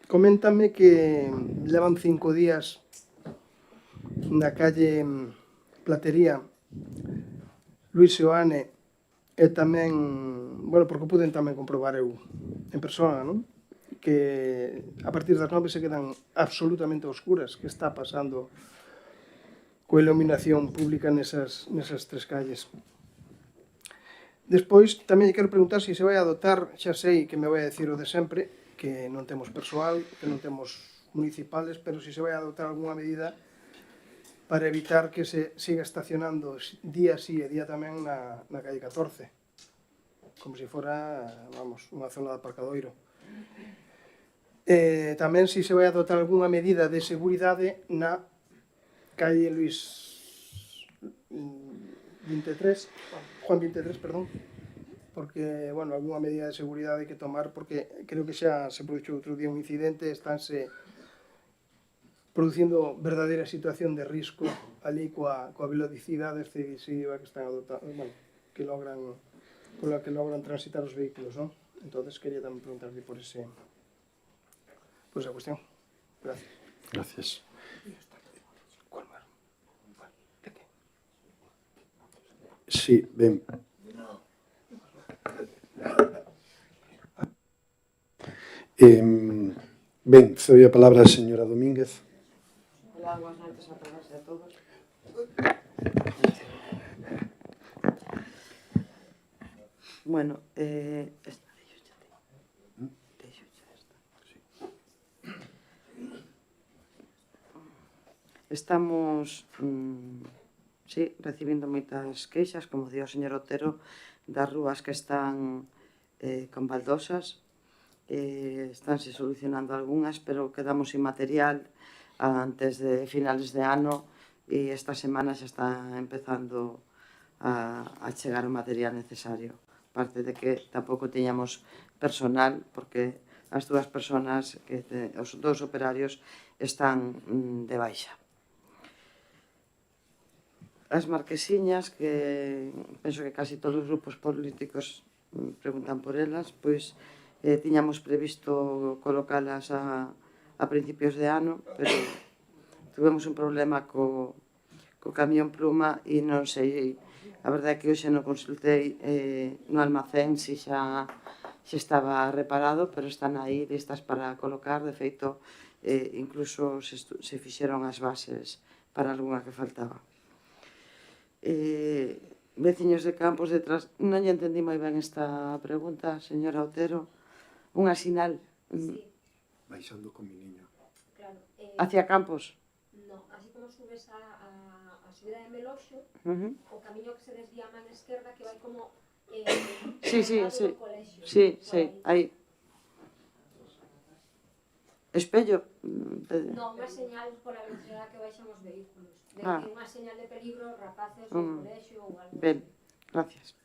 coméntame que levan 5 días na calle Platería Luis Seoane e tamén, bueno, porque puden tamén comprobar eu en persona, non? Que a partir das 9 se quedan absolutamente oscuras, que está pasando coa iluminación pública nesas 3 calles. Despois, tamén quero preguntar se se vai adoptar, xa sei que me vai a decir o de sempre, que non temos persoal, que non temos municipales, pero se se vai adoptar algunha medida para evitar que se siga estacionando día sí e día tamén na calle 14, como se fora, vamos, unha zona de aparcadoiro. Tamén se vai adoptar algunha medida de seguridade na calle Juan 23, perdón, porque, bueno, algunha medida de seguridade hai que tomar, porque creo que xa se produxou outro día un incidente, estánse producindo verdadeira situación de risco ali coa velocidade excesiva que están adoptando, bueno, que logran transitar os vehículos, non? Entonces quería tamén preguntarle por esa cuestión. Gracias. Gracias. Sí, ben. Ben, cedo a palabra a señora Domínguez. Hola, boas noites a todas e a todos. Bueno, estamos recibindo moitas queixas, como di o señor Otero, das rúas que están con baldosas. Estánse solucionando algunhas, pero quedamos sin material antes de finales de ano e esta semana xa está empezando a chegar o material necesario parte de que tampouco tiñamos personal, porque as dúas persoas, os dous operarios, están de baixa. As marquesiñas, que penso que casi todos os grupos políticos preguntan por elas, pois tiñamos previsto colocalas a principios de ano, pero tuvemos un problema co camión pluma e non sei, a verdade é que hoxe non consultei no almacén se xa estaba reparado, pero están aí listas para colocar. De feito, incluso se fixeron as bases para algunha que faltaba. Veciños de Campos detrás, non lle entendí moi ben esta pregunta, señora Otero. Unha sinal Baixando con mi niño. hacia Campos. No, así como subes a subida de Meloxo, o camiño que se desvía a man esquerda que vai como Sí, ao lado do colexio. sí, aí. Espello. Non, unha señal por a velocidade que baixan os vehículos. De que unha señal de peligro, rapaces ou colexio ou algo. Ben, gracias.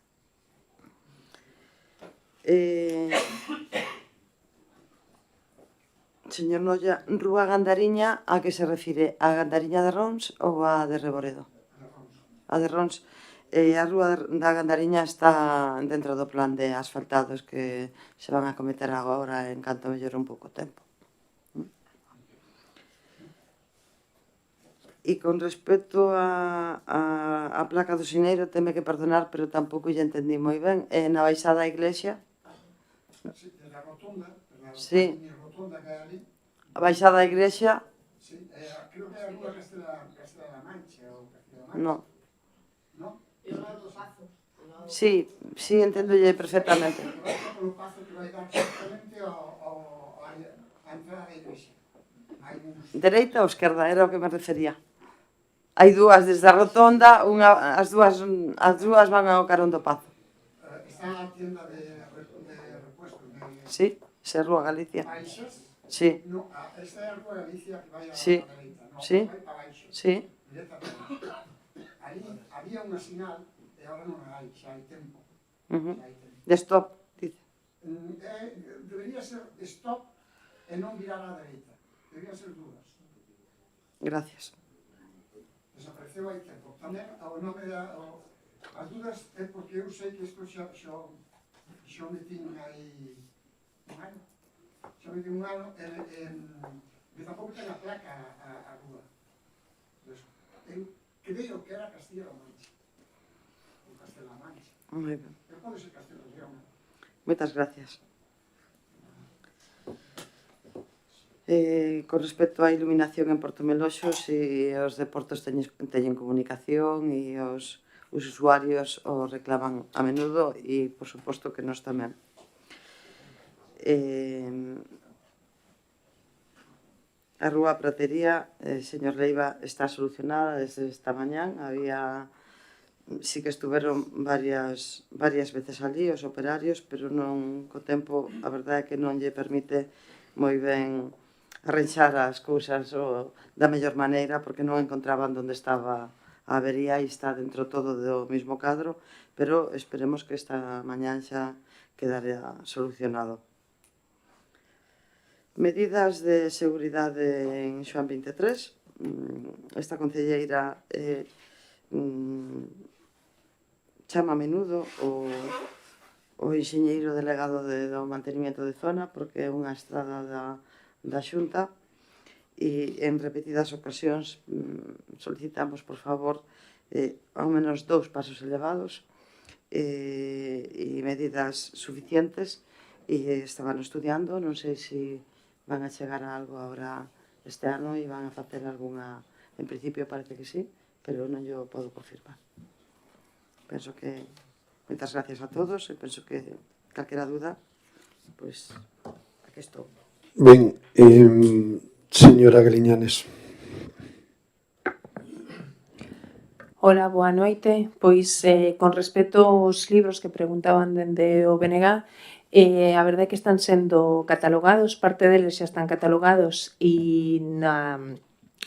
Señor Noia, Rúa Gandariña, a que se refire? A Gandariña de Rons ou a de Reboredo? A de Rons. A Rúa da Gandariña está dentro do plan de asfaltados que se van a cometer agora en canto mellor un pouco tempo. E con respecto a placa do Sineiro, teme que perdonar, pero tampouco lle entendí moi ben. Na baixada da iglesia? Sí, de la rotonda, Sí. rotonda que hai ali. A baixada da iglesia? Sí, creo que é a rúa Castela-La Mancha ou Castela-La Mancha. No. No? Sí, entendolle perfectamente. Que vai polo pazo que vai dar exactamente á entrada da iglesia. Hai uns... Dereita ou esquerda, era o que me refería. Hai dúas desde a rotonda, as dúas van ao carón do Pazo. Está a tienda de repuestos de... Sí, se Rúa Galicia. Baixas? Sí, No, esta é a Rúa Galicia que vai a Sí. dereita, no? Sí. Vai para baixo. sí. Directamente. Ali había unha sinal e agora non hai, xa hai tempo. Uh-huh. Xa hai tempo. De stop, dice. Debería ser stop e non virar á dereita. Deberían ser dúas. Gracias. Desapareceu hai tempo. Tamén o nome as dúdas é porque eu sei que isto xa metín aí un ano. Xa metín un ano que tampouco ten a placa a rúa. Eu creo que era Castilla-La Mancha. Ou Castela-La Mancha. Moi ben. Pero pode ser Castela-León. Moitas gracias. Con respecto á iluminación en Porto Meloxo, si os deportos teñen comunicación e os usuarios o reclaman a menudo e, por suposto, que nos tamén. A Rúa Pratería, señor Leiva, está solucionada desde esta mañán. Sí que estuveron varias veces ali os operarios, pero non co tempo, a verdade é que non lle permite moi ben arranxar as cousas da mellor maneira, porque non encontraban onde estaba a avería e está dentro todo do mesmo cadro, pero esperemos que esta mañán xa quedará solucionado. Medidas de seguridade en Xoán 23. Esta concelleira chama a menudo o enxeñeiro delegado do mantenimiento de zona, porque é unha estrada da Xunta, e en repetidas ocasións solicitamos, por favor, ao menos 2 pasos elevados e medidas suficientes, e estaban estudiando, non sei se van a chegar a algo agora este ano e van a facer algunha, en principio parece que sí, pero non yo podo confirmar. Penso que, moitas gracias a todos, e penso que calquera duda, pois, aquí estou. Ben, señora Galiñanes. Hola, boa noite. Pois, con respecto aos libros que preguntaban dende o BNG, a verdade é que están sendo catalogados, parte deles xa están catalogados e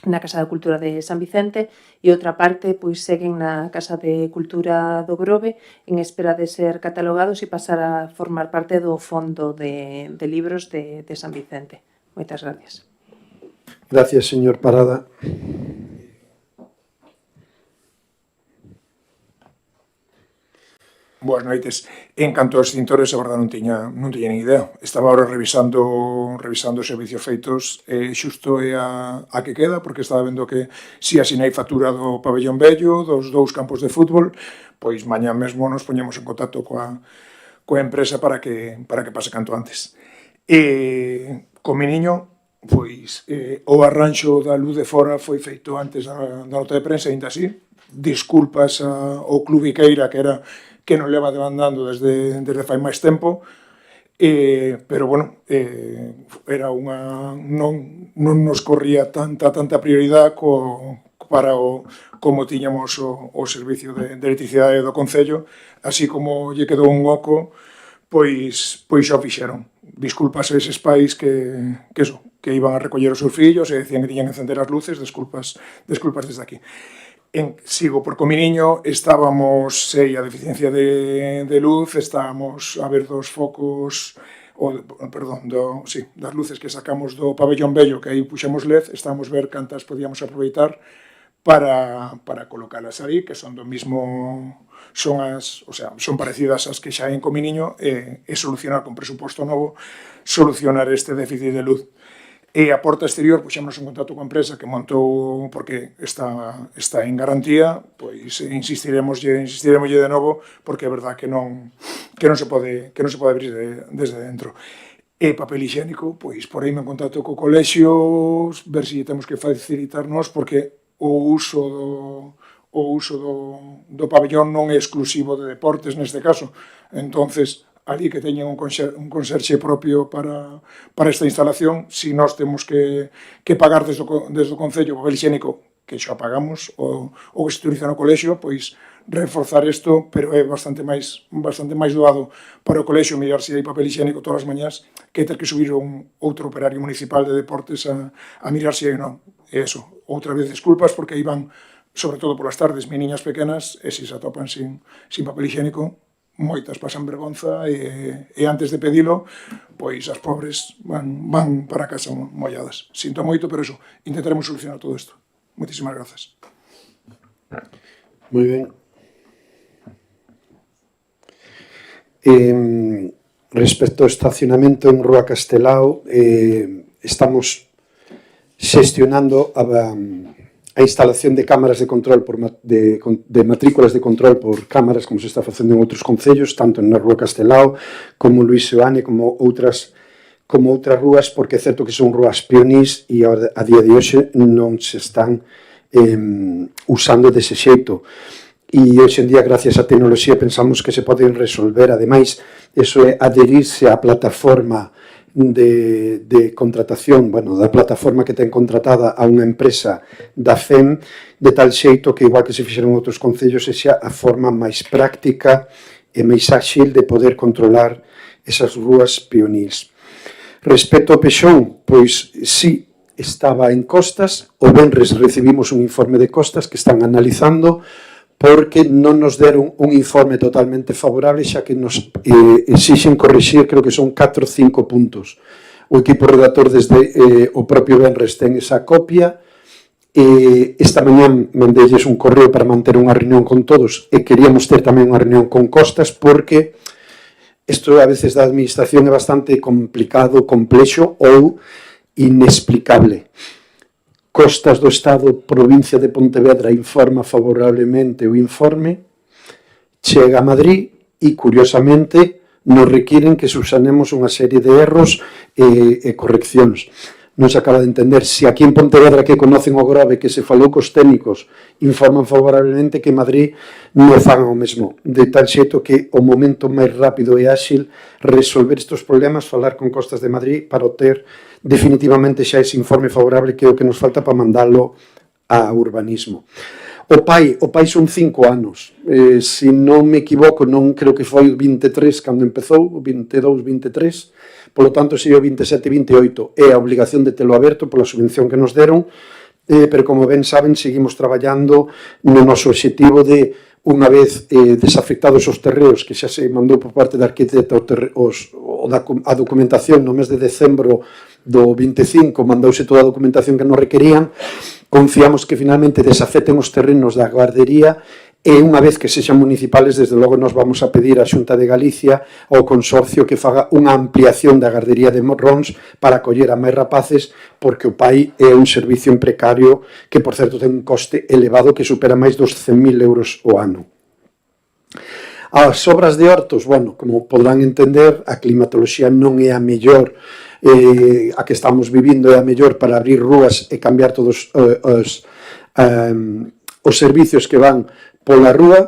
na Casa da Cultura de San Vicente e outra parte pois seguen na Casa de Cultura do Grove en espera de ser catalogados e pasar a formar parte do fondo de libros de San Vicente. Moitas gracias. Gracias, señor Parada. Boas noites. En canto aos extintores, a verdade non tiña nin idea. Estaba ahora revisando os servicios feitos xusto a que queda, porque estaba vendo que si asinei factura do pabellón vello, dos 2 campos de fútbol, pois mañá mesmo nos poñemos en contacto coa empresa para que pase canto antes. Co mi niño, pois o arranxo da luz de fora foi feito antes da nota de prensa, ainda así. Disculpas ao Club Iqueira, que non leva demandando desde fai máis tempo, pero, bueno, era non nos corría tanta prioridade como tiñamos o servicio de electricidade do Concello, así como lle quedou un oco, pois xa o fixeron. Disculpas a eses pais que iban a recoller os seus fillos e decían que tiñan que encender as luces, disculpas desde aquí. Sigo por Cominiño, estábamos, sei, a deficiencia de luz, estábamos a ver dos focos, das luces que sacamos do pabellón vello, que aí puxemos LED, estábamos ver cantas podíamos aproveitar para colocalas aí, que son do mismo, son parecidas ás que xa hai en Cominiño, e solucionar con presuposto novo, solucionar este déficit de luz. E a porta exterior, puxémonos en contacto coa empresa que montou, porque está en garantía, pois insistiremos de novo, porque é verdad que non se pode abrir desde dentro. E papel higiénico, pois por aí me en contacto co colexio, ver se temos que facilitarnos, porque o uso do pabellón non é exclusivo de deportes neste caso. Entonces, ali que teñen un conserxe propio para esta instalación, si nós temos que pagar desde o Concello o papel higiénico, que xa pagamos, o que se utiliza no colexio, pois reforzar isto, pero é bastante máis doado para o colexio mirar se hai papel higiénico todas as mañás que ter que subir outro operario municipal de deportes a mirar se hai ou non. E eso, outra vez desculpas, porque aí van, sobre todo polas tardes, meniñas pequenas, e se se atopan sin papel higiénico, moitas pasan vergonza e antes de pedilo, pois as pobres van para casa molladas. Sinto moito, pero eso, intentaremos solucionar todo isto. Moitísimas grazas. Moi ben. Respecto ao estacionamento en Rúa Castelao, estamos xestionando a instalación de cámaras de control de matrículas de control por cámaras, como se está facendo en outros concellos, tanto na Rúa Castelao como Luís Seoane, como outras rúas, porque é certo que son rúas pionís e a día de hoxe non se están usando dese xeito. E hoxe en día, gracias á tecnoloxía, pensamos que se poden resolver. Ademais, eso é adherirse á plataforma de contratación, da plataforma que ten contratada a unha empresa da FEM, de tal xeito que, igual que se fixeron outros concellos, sexa a forma máis práctica e máis áxil de poder controlar esas rúas pionís. Respecto ao Pexón, pois sí, estaba en Costas, o venres recibimos un informe de Costas que están analizando, porque non nos deron un informe totalmente favorable, xa que nos exixen corrixir, creo que son 4 ou 5 puntos. O equipo redactor desde o propio venres ten esa copia. Esta mañá mandeilles un correo para manter unha reunión con todos e queríamos ter tamén unha reunión con Costas, porque isto a veces da administración é bastante complicado, complexo ou inexplicable. Costas do Estado, provincia de Pontevedra, informa favorablemente o informe, chega a Madrid e, curiosamente, nos requiren que subsanemos unha serie de erros e correccións. Non se acaba de entender se aquí en Pontevedra, que conocen o Grove, que se falou cos técnicos, informan favorablemente, que Madrid non fan o mesmo. De tal xeito que o momento máis rápido e áxil resolver estes problemas, falar con Costas de Madrid para obter definitivamente xa ese informe favorable, que é o que nos falta para mandalo a urbanismo. O pai son 5 anos. Se non me equivoco, non creo que foi o 23 cando empezou, o 22, 23, polo tanto, se o 27, 28 é a obligación de telo aberto pola subvención que nos deron. pero como ben saben, seguimos traballando no noso obxectivo de, unha vez desafectados os terreos, que xa se mandou por parte da arquitecta a documentación no mes de decembro do 25, mandouse toda a documentación que nos requerían, confiamos que finalmente desafecten os terrenos da guardería e unha vez que sexan municipales, desde logo nos vamos a pedir á Xunta de Galicia ao consorcio que faga unha ampliación da gardería de Morróns para acoller a máis rapaces, porque o PAI é un servicio en precario que, por certo, ten un coste elevado que supera máis dos 100.000 euros o ano. As obras de hortos, bueno, como podrán entender, a climatoloxía non é a mellor, a que estamos vivindo é a mellor para abrir rúas e cambiar todos os servicios que van pola rúa,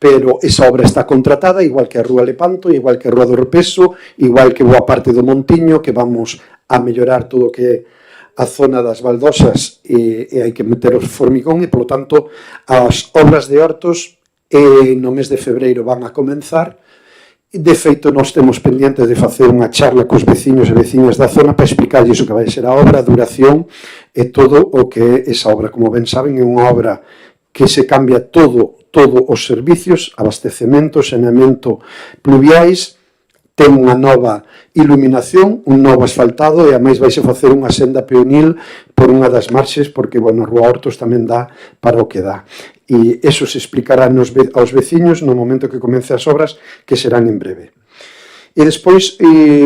pero esa obra está contratada, igual que a Rúa Lepanto, igual que a Rúa do Repeso, igual que boa parte do Montiño, que vamos a mellorar todo o que é a zona das baldosas e hai que meter o formigón e, polo tanto, as obras de hortos no mes de febreiro van a comenzar. De feito, nós temos pendientes de facer unha charla cos veciños e veciñas da zona para explicarlles o que vai ser a obra, a duración e todo o que é esa obra. Como ben saben, é unha obra que se cambia todos os servicios, abastecemento, saneamento pluviais, ten unha nova iluminación, un novo asfaltado e, a máis, vai se facer unha senda peonil por unha das marxes, porque, bueno, a Rúa Hortos tamén dá para o que dá. E eso se explicará aos veciños no momento que comece as obras, que serán en breve. E despois,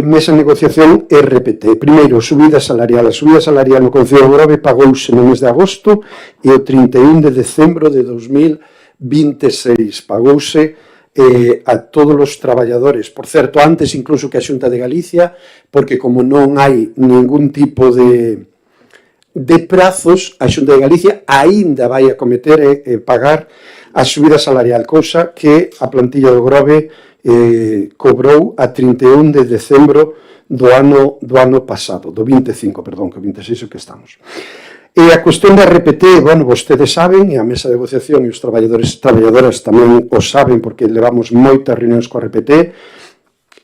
mesa de negociación RPT. Primeiro, subida salarial. A subida salarial no Concello de Grove pagouse no mes de agosto e o 31 de decembro de 2026. Pagouse a todos os traballadores. Por certo, antes incluso que a Xunta de Galicia, porque como non hai ningún tipo de prazos, a Xunta de Galicia aínda vai a cometer e pagar a subida salarial, cousa que a plantilla do Grove cobrou a 31 de decembro do ano pasado, do 25, perdón, que o 26 é que estamos. E a cuestión da RPT, bueno, vostedes saben, e a mesa de negociación e os traballadores e traballadoras tamén o saben, porque levamos moitas reunións coa RPT.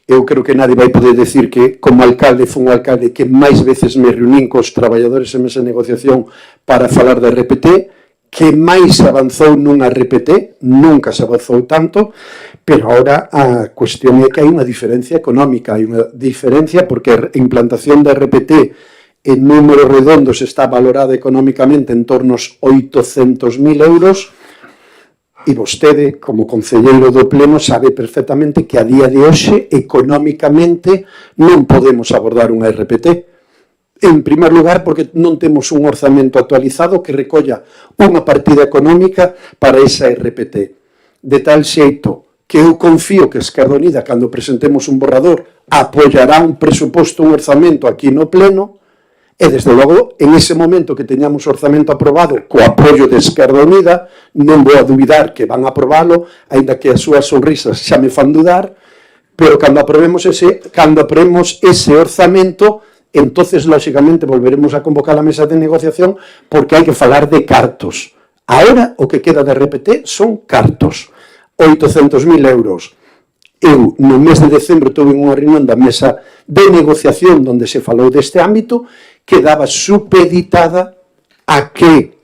Eu creo que nadie vai poder decir que, como alcalde, fui un alcalde que máis veces me reunín cos traballadores en mesa de negociación para falar da RPT, que máis avanzou nunha RPT, nunca se avanzou tanto, pero agora a cuestión é que hai unha diferencia económica, hai unha diferencia porque a implantación da RPT en números redondos está valorada económicamente en torno aos 800.000 euros, e vostede, como concelleiro do Pleno, sabe perfectamente que a día de hoxe, económicamente, non podemos abordar unha RPT. En primer lugar, porque non temos un orzamento actualizado que recolla unha partida económica para esa RPT. De tal xeito que eu confío que Esquerda Unida, cando presentemos un borrador, apoiará un presuposto, un orzamento aquí no Pleno, e, desde logo, en ese momento que teñamos orzamento aprobado co apoio de Esquerda Unida, non vou a dubidar que van a aprobalo, aínda que as súas sonrisas xa me fan dudar, pero cando aprobemos ese orzamento, entonces, lógicamente, volveremos a convocar a mesa de negociación porque hai que falar de cartos. Ahora, o que queda de RPT son cartos. 800.000 euros. Eu, no mes de decembro, tuve unha reunión da mesa de negociación onde se falou deste ámbito, quedaba supeditada a que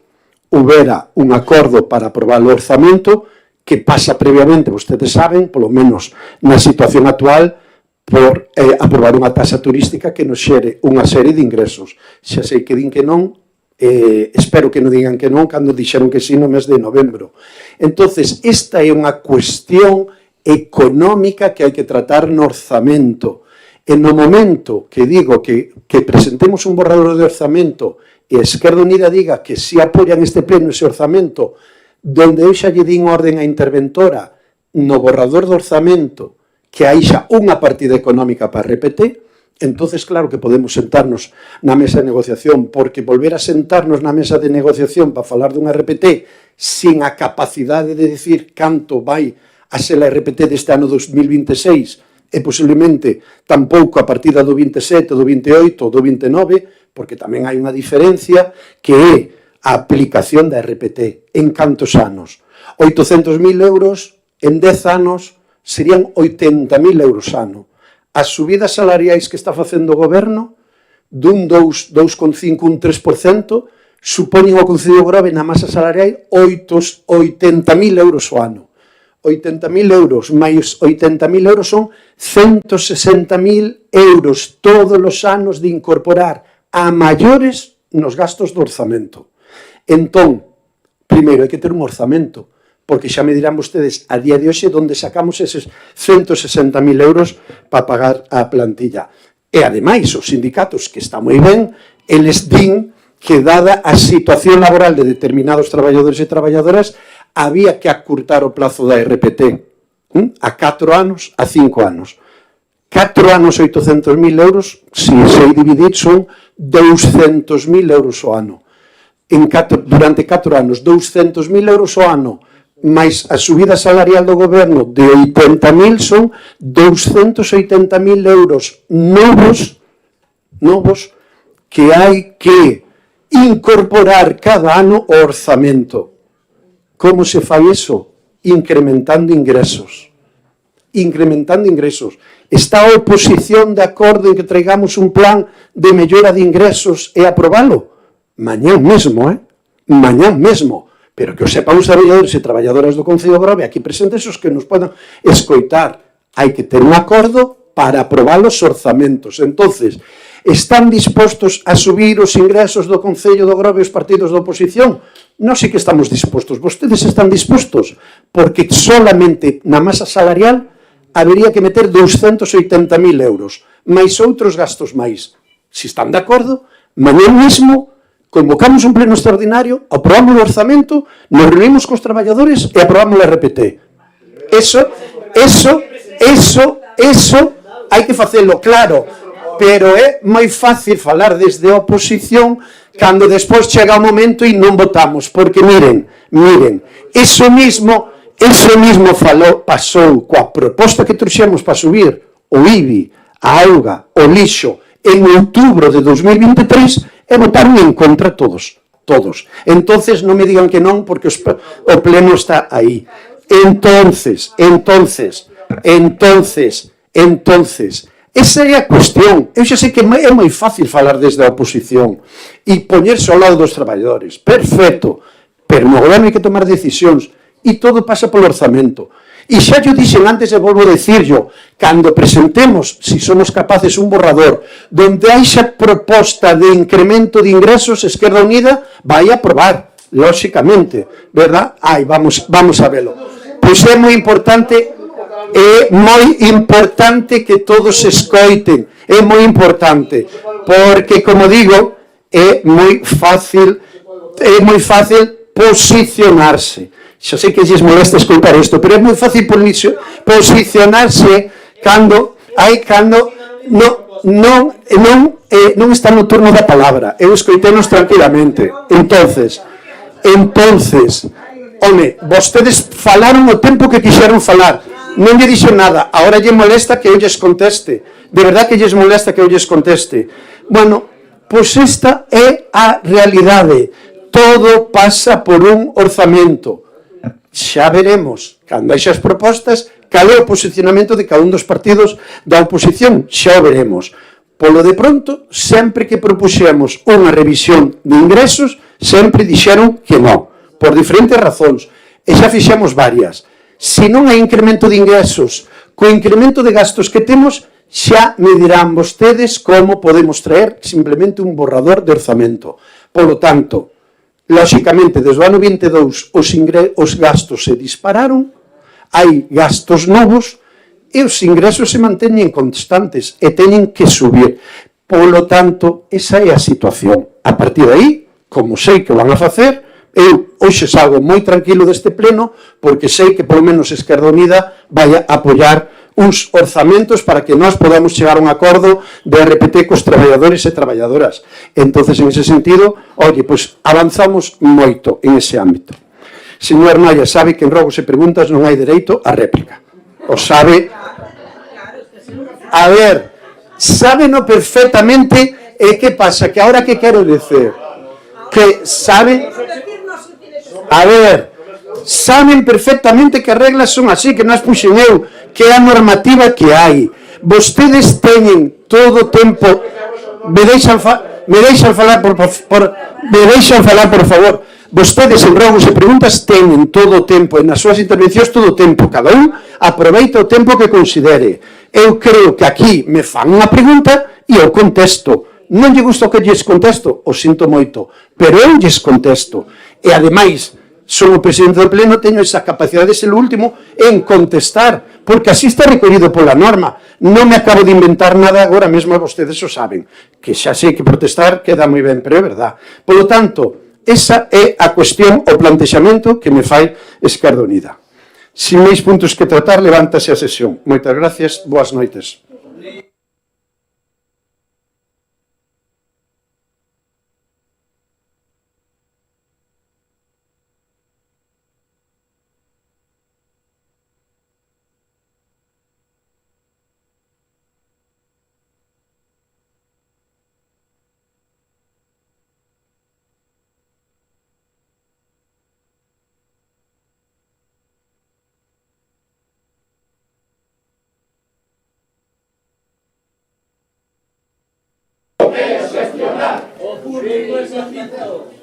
houbera un acordo para aprobar o orzamento que pasa previamente, vostedes saben, polo menos na situación actual, por aprobar unha taxa turística que nos xere unha serie de ingresos. Xa sei que din que non, espero que non digan que non, cando dixeron que sí no mes de novembro. Entonces, esta é unha cuestión económica que hai que tratar no orzamento. E no momento que digo que presentemos un borrador de orzamento e a Esquerda Unida diga que si apoian este pleno ese orzamento, donde eu xa lle din orden a interventora no borrador do orzamento que hai xa unha partida económica para RPT, entonces claro que podemos sentarnos na mesa de negociación, porque volver a sentarnos na mesa de negociación para falar dunha RPT sin a capacidade de decir canto vai a ser a RPT deste ano 2026 e posiblemente tampouco a partida do 27, do 28 ou do 29, porque tamén hai unha diferencia que é a aplicación da RPT en cantos anos. 800.000 euros en 10 anos serían 80.000 euros ano. As subidas salariais que está facendo o goberno, dun 2,5, un 3%, supoñen ao Concello de Grove na masa salarial 80.000 euros ao ano. 80.000 euros máis 80.000 euros son 160.000 euros todos os anos de incorporar a maiores nos gastos do orzamento. Entón, primeiro hai que ter un orzamento, porque xa me dirán vostedes a día de hoxe onde sacamos eses 160.000 euros para pagar a plantilla. E ademais, os sindicatos, que está moi ben, eles din que dada a situación laboral de determinados traballadores e traballadoras, había que acurtar o plazo da RPT a 4 anos, a 5 anos. 4 anos, 800.000 euros, se sei dividir, son 200.000 euros ao ano. Durante 4 anos, 200.000 euros ao ano, máis a subida salarial do goberno de 80.000, son 280.000 euros novos que hai que incorporar cada ano ao orzamento. Como se fai iso? Incrementando ingresos. Incrementando ingresos. Está a oposición de acordo en que traigamos un plan de mellora de ingresos e aprobalo? Mañán mesmo, Mañán mesmo. Pero que o sepan os traballadores e traballadoras do Concello de Grove aquí presentes os que nos podan escoitar. Hai que ter un acordo para aprobar os orzamentos. Entonces, están dispostos a subir os ingresos do Concello de Grove os partidos da oposición? Nós sí que estamos dispostos. Vostedes están dispostos? Porque solamente na masa salarial habería que meter 280.000 euros, máis outros gastos máis. Se están de acordo, mañana mesmo convocamos un pleno extraordinario, aprobamos o orzamento, nos reunimos cos traballadores e aprobamos a RPT. Eso hai que facelo, claro, pero é moi fácil falar desde a oposición cando despois chega o momento e non votamos, porque miren, eso mismo pasou coa proposta que trouxemos para subir o IBI, a auga, o lixo, en outubro de 2023, e votaron en contra todos. Entonces non me digan que non, porque o pleno está aí. Entonces, esa é a cuestión. Eu xa sei que é moi fácil falar desde a oposición e poñerse ao lado dos traballadores. Perfecto, pero no goberno hai que tomar decisións e todo pasa polo orzamento. E xa yo dixen antes e volvo a dicirlo, cando presentemos, se somos capaces, un borrador donde hai xa proposta de incremento de ingresos, Esquerda Unida vai aprobar, lóxicamente, verdad? Vamos a velo. Pois é moi importante que todos se escoiten, é moi importante, porque, como digo, é moi fácil posicionarse. Xa sei que lles molesta escoitar isto, pero é moi fácil posicionarse cando non está no turno da palabra. Eu escoitenos tranquilamente. Entonces, home, vostedes falaron o tempo que quixeron falar. Non lle dixo nada. Ahora lle molesta que eu lles conteste. De verdad que lles molesta que eu lles conteste. Bueno, pois esta é a realidade. Todo pasa por un orzamento. Xa veremos, cando hai xas propostas, cal é o posicionamento de cada un dos partidos da oposición. Xa o veremos. Polo de pronto, sempre que propuxemos unha revisión de ingresos, sempre dixeron que non, por diferentes razóns. E xa fixemos varias. Se non hai incremento de ingresos, co incremento de gastos que temos, xa me dirán vostedes como podemos traer simplemente un borrador de orzamento. Polo tanto, lóxicamente, desde o ano 22 os gastos se dispararon, hai gastos novos e os ingresos se manteñen constantes e teñen que subir. Polo tanto, esa é a situación. A partir de aí, como sei que van a facer, eu hoxe salgo moi tranquilo deste pleno porque sei que polo menos Esquerda Unida vai a apoiar uns orzamentos para que nós podamos chegar a un acordo de RPT cos traballadores e traballadoras. Entonces, en ese sentido, pois avanzamos moito en ese ámbito. Señor Noia, sabe que en rogos e preguntas non hai dereito a réplica. O sabe? A ver, sábeno perfectamente e que pasa? Que ahora que quero dicer? Que saben... A ver, saben perfectamente que as reglas son así, que non as puxen eu, que é a normativa que hai. Vostedes teñen todo o tempo... Me deixan Me deixan falar, por favor. Vostedes en rogos e preguntas teñen todo o tempo, e nas súas intervencións todo o tempo. Cada un aproveita o tempo que considere. Eu creo que aquí me fan unha pregunta e eu contesto. Non lle gusta o que lles contesto? O sinto moito. Pero eu lles contesto. E, ademais, son o presidente do pleno, teño esa capacidade de ser o último en contestar, porque así está recollido pola norma. Non me acabo de inventar nada agora mesmo, vostedes o saben, que xa sei que protestar queda moi ben, pero é verdad. Por lo tanto, esa é a cuestión, o plantexamento que me fai Esquerda Unida. Sin máis puntos que tratar, levántase a sesión. Moitas gracias, boas noites. O público exercito.